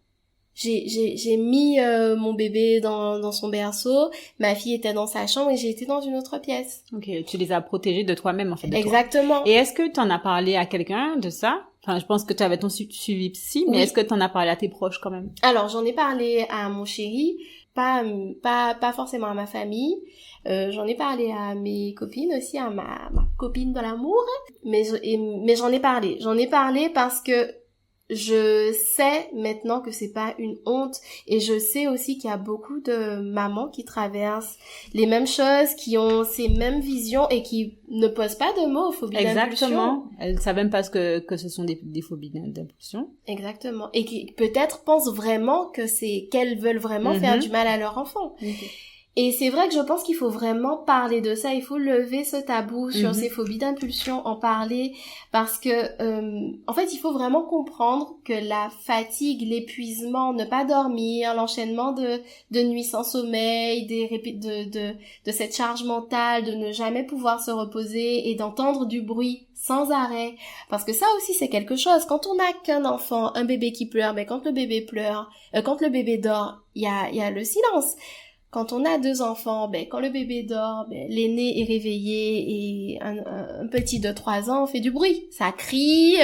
J'ai mis mon bébé dans son berceau, ma fille était dans sa chambre et j'ai été dans une autre pièce. Ok, tu les as protégés de toi-même en fait. Exactement. Et est-ce que tu en as parlé à quelqu'un de ça? Je pense que tu avais ton suivi psy, mais est-ce que tu en as parlé à tes proches quand même? Alors, j'en ai parlé à mon chéri, pas forcément à ma famille. J'en ai parlé à mes copines aussi, à ma copine de l'amour, mais j'en ai parlé. J'en ai parlé parce que je sais maintenant que c'est pas une honte, et je sais aussi qu'il y a beaucoup de mamans qui traversent les mêmes choses, qui ont ces mêmes visions et qui ne posent pas de mots aux phobies d'impulsion. Exactement. Elles savent même pas que ce sont des phobies d'impulsion. Exactement. Et qui peut-être pensent vraiment qu'elles veulent vraiment faire du mal à leur enfant. Et c'est vrai que je pense qu'il faut vraiment parler de ça, il faut lever ce tabou sur ces phobies d'impulsion, en parler, parce que en fait il faut vraiment comprendre que la fatigue, l'épuisement, ne pas dormir, l'enchaînement de nuits sans sommeil, de cette charge mentale, de ne jamais pouvoir se reposer et d'entendre du bruit sans arrêt, parce que ça aussi c'est quelque chose. Quand on n'a qu'un enfant, un bébé qui pleure, quand le bébé pleure, quand le bébé dort, il y a le silence. Quand on a 2 enfants, quand le bébé dort, l'aîné est réveillé et un petit de 3 ans fait du bruit. Ça crie,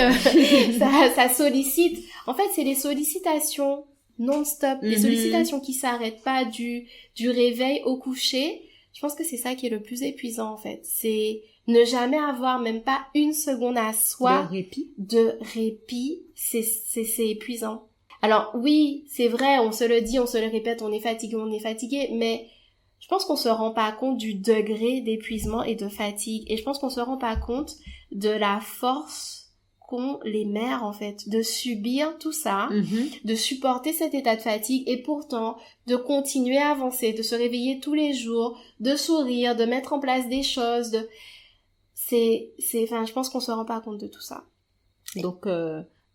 ça sollicite. En fait, c'est les sollicitations non-stop, les sollicitations qui s'arrêtent pas du réveil au coucher. Je pense que c'est ça qui est le plus épuisant, en fait. C'est ne jamais avoir même pas une seconde à soi de répit. C'est épuisant. Alors oui, c'est vrai, on se le dit, on se le répète, on est fatigué, mais je pense qu'on se rend pas compte du degré d'épuisement et de fatigue, et je pense qu'on se rend pas compte de la force qu'ont les mères en fait, de subir tout ça, de supporter cet état de fatigue, et pourtant de continuer à avancer, de se réveiller tous les jours, de sourire, de mettre en place des choses, je pense qu'on se rend pas compte de tout ça. Donc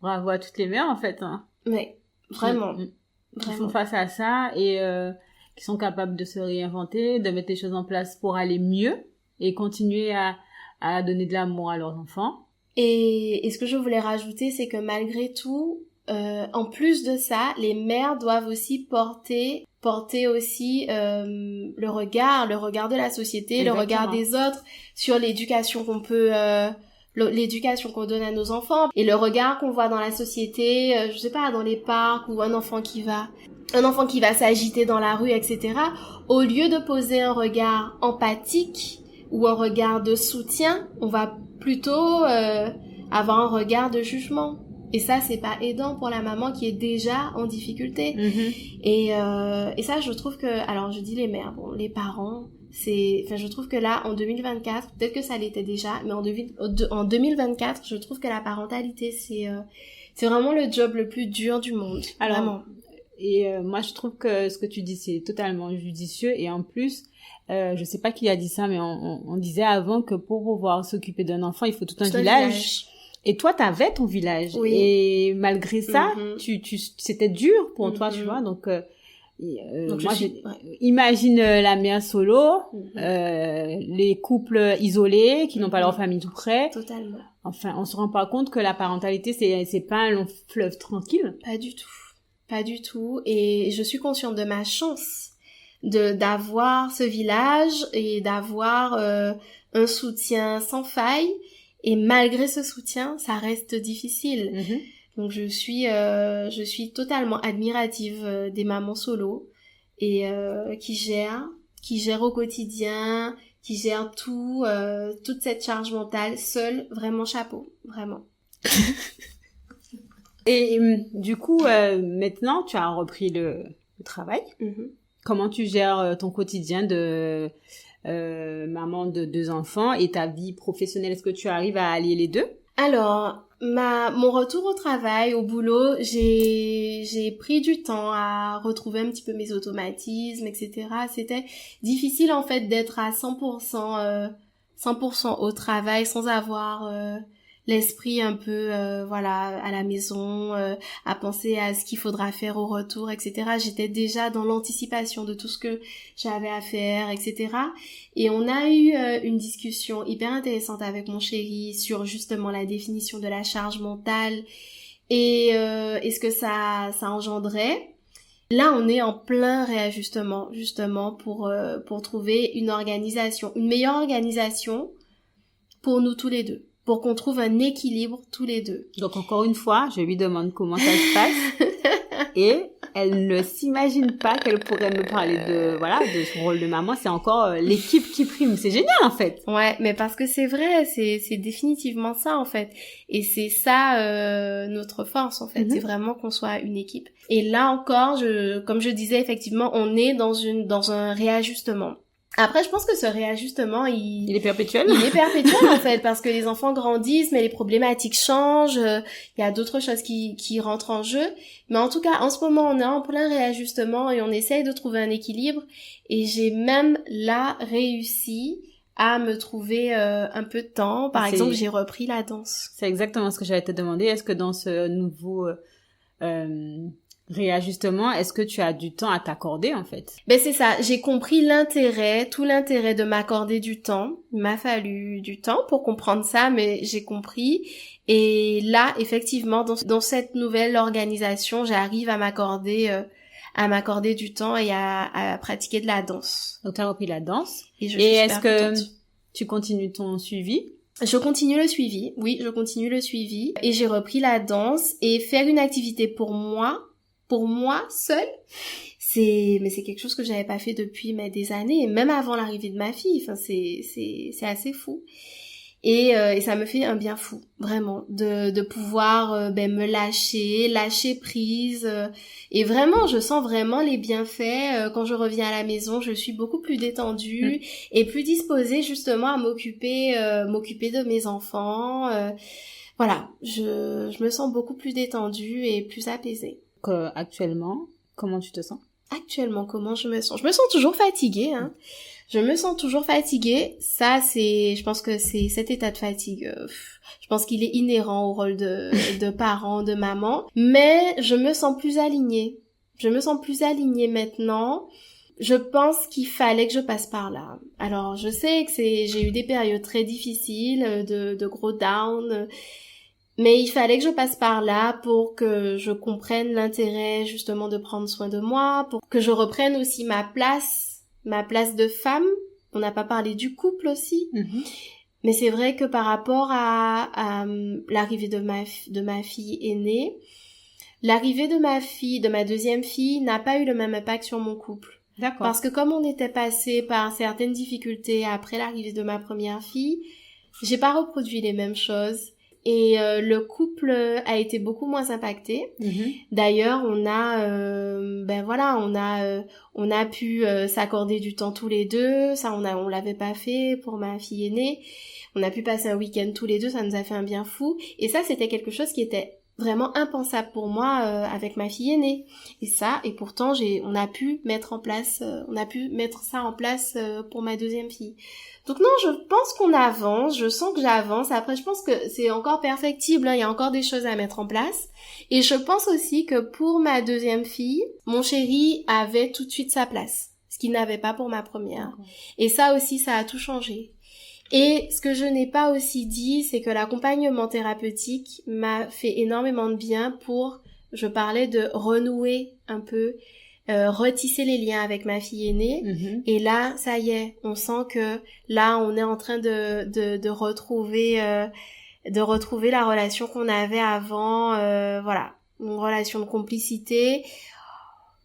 bravo à toutes les mères en fait, hein. Mais vraiment, qui font face à ça et qui sont capables de se réinventer, de mettre les choses en place pour aller mieux et continuer à donner de l'amour à leurs enfants. Et ce que je voulais rajouter, c'est que malgré tout, en plus de ça, les mères doivent aussi porter aussi le regard de la société, exactement, le regard des autres sur l'éducation l'éducation qu'on donne à nos enfants, et le regard qu'on voit dans la société, je sais pas, dans les parcs, ou un enfant qui va s'agiter dans la rue, etc. Au lieu de poser un regard empathique ou un regard de soutien, on va plutôt avoir un regard de jugement. Et ça, c'est pas aidant pour la maman qui est déjà en difficulté. Et ça, je trouve que, alors je dis les mères, bon, les parents, je trouve que là, en 2024, peut-être que ça l'était déjà, mais en 2024, je trouve que la parentalité, c'est vraiment le job le plus dur du monde. Alors, vraiment. Et moi, je trouve que ce que tu dis, c'est totalement judicieux. Et en plus, je sais pas qui a dit ça, mais on disait avant que pour pouvoir s'occuper d'un enfant, il faut tout un village. Et toi, t'avais ton village. Oui. Et malgré ça, c'était dur pour toi, tu vois. Donc moi, imagine la mère solo, les couples isolés qui n'ont pas leur famille tout près. Totalement. Enfin, on se rend pas compte que la parentalité, c'est pas un long fleuve tranquille. Pas du tout. Pas du tout. Et je suis consciente de ma chance d'avoir ce village et d'avoir un soutien sans faille. Et malgré ce soutien, ça reste difficile. Donc je suis totalement admirative des mamans solo et qui gèrent au quotidien, qui gèrent toute cette charge mentale seule. Vraiment chapeau, vraiment. Et du coup, maintenant, tu as repris le travail. Comment tu gères ton quotidien de maman de 2 enfants et ta vie professionnelle? Est-ce que tu arrives à allier les deux? Alors, mon retour au travail, au boulot, j'ai pris du temps à retrouver un petit peu mes automatismes, etc. C'était difficile en fait d'être à 100% au travail sans avoir l'esprit un peu à la maison, à penser à ce qu'il faudra faire au retour, etc. J'étais déjà dans l'anticipation de tout ce que j'avais à faire, etc. Et on a eu une discussion hyper intéressante avec mon chéri sur justement la définition de la charge mentale et ce que ça engendrait. Là, on est en plein réajustement justement pour trouver une meilleure organisation pour nous tous les deux. Pour qu'on trouve un équilibre tous les deux. Donc encore une fois, je lui demande comment ça se passe et elle ne s'imagine pas qu'elle pourrait me parler de son rôle de maman. C'est encore l'équipe qui prime. C'est génial en fait. Ouais, mais parce que c'est vrai, c'est définitivement ça en fait. Et c'est ça notre force en fait. C'est vraiment qu'on soit une équipe. Et là encore, comme je disais effectivement, on est dans un réajustement. Après, je pense que ce réajustement, il est perpétuel. Il est perpétuel, en fait, parce que les enfants grandissent, mais les problématiques changent, il y a d'autres choses qui rentrent en jeu. Mais en tout cas, en ce moment, on est en plein réajustement et on essaye de trouver un équilibre. Et j'ai même là réussi à me trouver un peu de temps. Par exemple, j'ai repris la danse. C'est exactement ce que j'allais te demander. Est-ce que dans ce nouveau réajustement, est-ce que tu as du temps à t'accorder en fait? Ben c'est ça, j'ai compris tout l'intérêt de m'accorder du temps. Il m'a fallu du temps pour comprendre ça, mais j'ai compris. Et là, effectivement, dans cette nouvelle organisation, j'arrive à m'accorder du temps et à pratiquer de la danse. Donc tu as repris la danse. Et est-ce que tu continues ton suivi? Je continue le suivi, oui, je continue le suivi. Et j'ai repris la danse et faire une activité pour moi seule, c'est quelque chose que j'avais pas fait depuis des années, et même avant l'arrivée de ma fille. Enfin, c'est assez fou. Et ça me fait un bien fou, vraiment, de pouvoir me lâcher prise. Et vraiment, je sens vraiment les bienfaits. Quand je reviens à la maison, je suis beaucoup plus détendue et plus disposée justement à m'occuper de mes enfants. Voilà, je me sens beaucoup plus détendue et plus apaisée. Actuellement, comment tu te sens? Actuellement, comment je me sens? Je me sens toujours fatiguée, hein. Je me sens toujours fatiguée. Ça, je pense que c'est cet état de fatigue. Je pense qu'il est inhérent au rôle de parent, de maman. Mais je me sens plus alignée. Je me sens plus alignée maintenant. Je pense qu'il fallait que je passe par là. Alors, je sais que j'ai eu des périodes très difficiles, de gros down. Mais il fallait que je passe par là pour que je comprenne l'intérêt justement de prendre soin de moi, pour que je reprenne aussi ma place de femme. On n'a pas parlé du couple aussi. Mais c'est vrai que par rapport à l'arrivée de ma fille aînée, l'arrivée de ma deuxième fille n'a pas eu le même impact sur mon couple. D'accord. Parce que comme on était passé par certaines difficultés après l'arrivée de ma première fille, j'ai pas reproduit les mêmes choses. et le couple a été beaucoup moins impacté. D'ailleurs, on a pu s'accorder du temps tous les deux. Ça, on l'avait pas fait pour ma fille aînée. On a pu passer un week-end tous les deux, ça nous a fait un bien fou. Et ça, c'était quelque chose qui était vraiment impensable pour moi avec ma fille aînée. Et pourtant, on a pu mettre ça en place pour ma deuxième fille. Donc non, je pense qu'on avance, je sens que j'avance. Après, je pense que c'est encore perfectible, hein. Il y a encore des choses à mettre en place. Et je pense aussi que pour ma deuxième fille, mon chéri avait tout de suite sa place, ce qu'il n'avait pas pour ma première. Et ça aussi, ça a tout changé. Et ce que je n'ai pas aussi dit, c'est que l'accompagnement thérapeutique m'a fait énormément de bien je parlais de renouer un peu, retisser les liens avec ma fille aînée. Et là, ça y est, on sent que là, on est en train de retrouver la relation qu'on avait avant, voilà, une relation de complicité.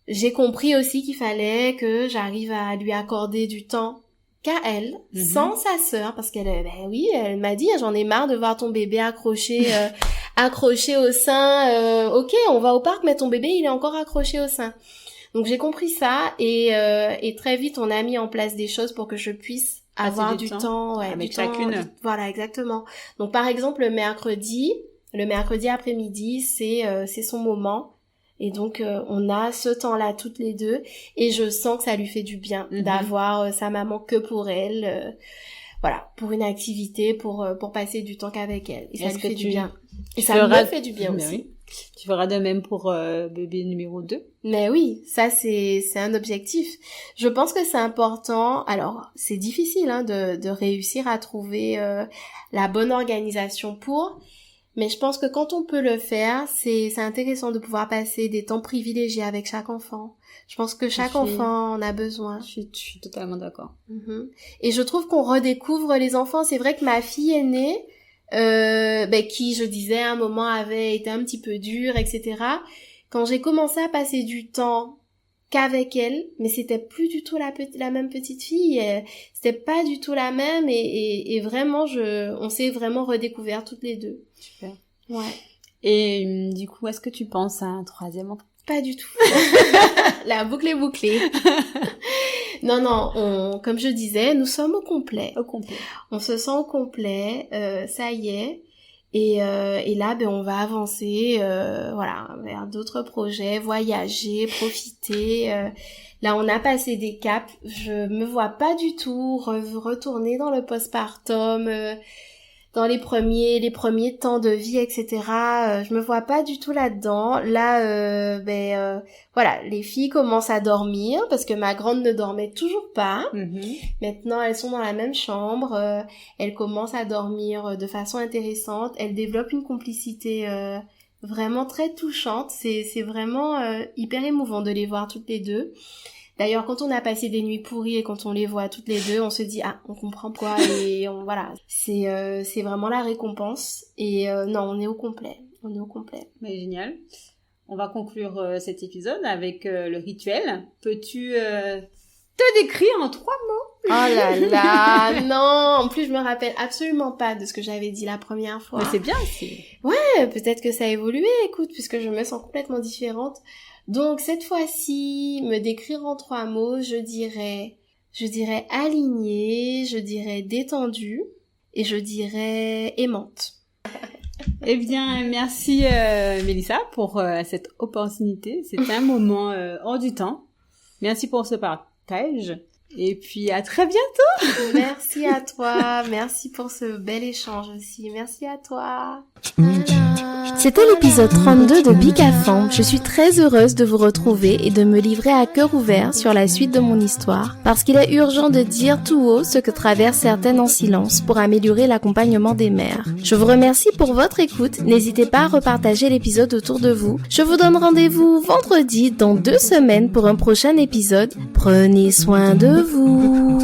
J'ai compris aussi qu'il fallait que j'arrive à lui accorder du temps qu'à elle, sans sa sœur, parce qu'elle, elle m'a dit, j'en ai marre de voir ton bébé accroché au sein. Ok, on va au parc, mais ton bébé, il est encore accroché au sein. Donc j'ai compris ça et très vite on a mis en place des choses pour que je puisse avoir du temps avec chacune. Voilà, exactement. Donc par exemple le mercredi après-midi, c'est son moment. Et donc on a ce temps-là toutes les deux et je sens que ça lui fait du bien d'avoir sa maman que pour elle, voilà, pour une activité, pour passer du temps qu'avec elle. Et ça lui fait du bien. Et ça me fait du bien aussi. Oui. Tu feras de même pour bébé numéro 2. Mais oui, ça c'est un objectif. Je pense que c'est important. Alors, c'est difficile de réussir à trouver la bonne organisation mais je pense que quand on peut le faire, c'est intéressant de pouvoir passer des temps privilégiés avec chaque enfant. Je pense que chaque enfant en a besoin. Je suis totalement d'accord. Et je trouve qu'on redécouvre les enfants. C'est vrai que ma fille aînée, qui, je disais, à un moment avait été un petit peu dure, etc. Quand j'ai commencé à passer du temps qu'avec elle, mais c'était plus du tout la même petite fille, c'était pas du tout la même et vraiment on s'est vraiment redécouvert toutes les deux. Super. Ouais. Et du coup, est-ce que tu penses à un troisième enfant? Pas du tout. La boucle est bouclée. Non, comme je disais, nous sommes au complet. Au complet. On se sent au complet, ça y est. Et là, on va avancer, vers d'autres projets, voyager, profiter. Là, on a passé des caps. Je me vois pas du tout retourner dans le postpartum, dans les premiers temps de vie, etc. Je me vois pas du tout là-dedans. Là, les filles commencent à dormir parce que ma grande ne dormait toujours pas. Maintenant, elles sont dans la même chambre. Elles commencent à dormir de façon intéressante. Elles développent une complicité vraiment très touchante. C'est vraiment hyper émouvant de les voir toutes les deux. D'ailleurs, quand on a passé des nuits pourries et quand on les voit toutes les deux, on se dit on comprend quoi et voilà, c'est vraiment la récompense et on est au complet. Mais génial. On va conclure cet épisode avec le rituel. Peux-tu te décrire en 3 mots? Oh là là, non, en plus je me rappelle absolument pas de ce que j'avais dit la première fois. Mais c'est bien aussi. Ouais, peut-être que ça a évolué, écoute, puisque je me sens complètement différente. Donc cette fois-ci, me décrire en 3 mots, je dirais alignée, je dirais détendue et je dirais aimante. Eh bien, merci Mélissa pour cette opportunité. C'était un moment hors du temps. Merci pour ce partage. Et puis à très bientôt. Merci à toi, merci pour ce bel échange aussi. Merci à toi. C'était l'épisode 32 de Big à Femme. Je suis très heureuse de vous retrouver et de me livrer à cœur ouvert sur la suite de mon histoire, parce qu'il est urgent de dire tout haut ce que traversent certaines en silence pour améliorer l'accompagnement des mères. Je vous remercie pour votre écoute. N'hésitez pas à repartager l'épisode autour de vous. Je vous donne rendez-vous vendredi dans 2 semaines pour un prochain épisode. Prenez soin de vous.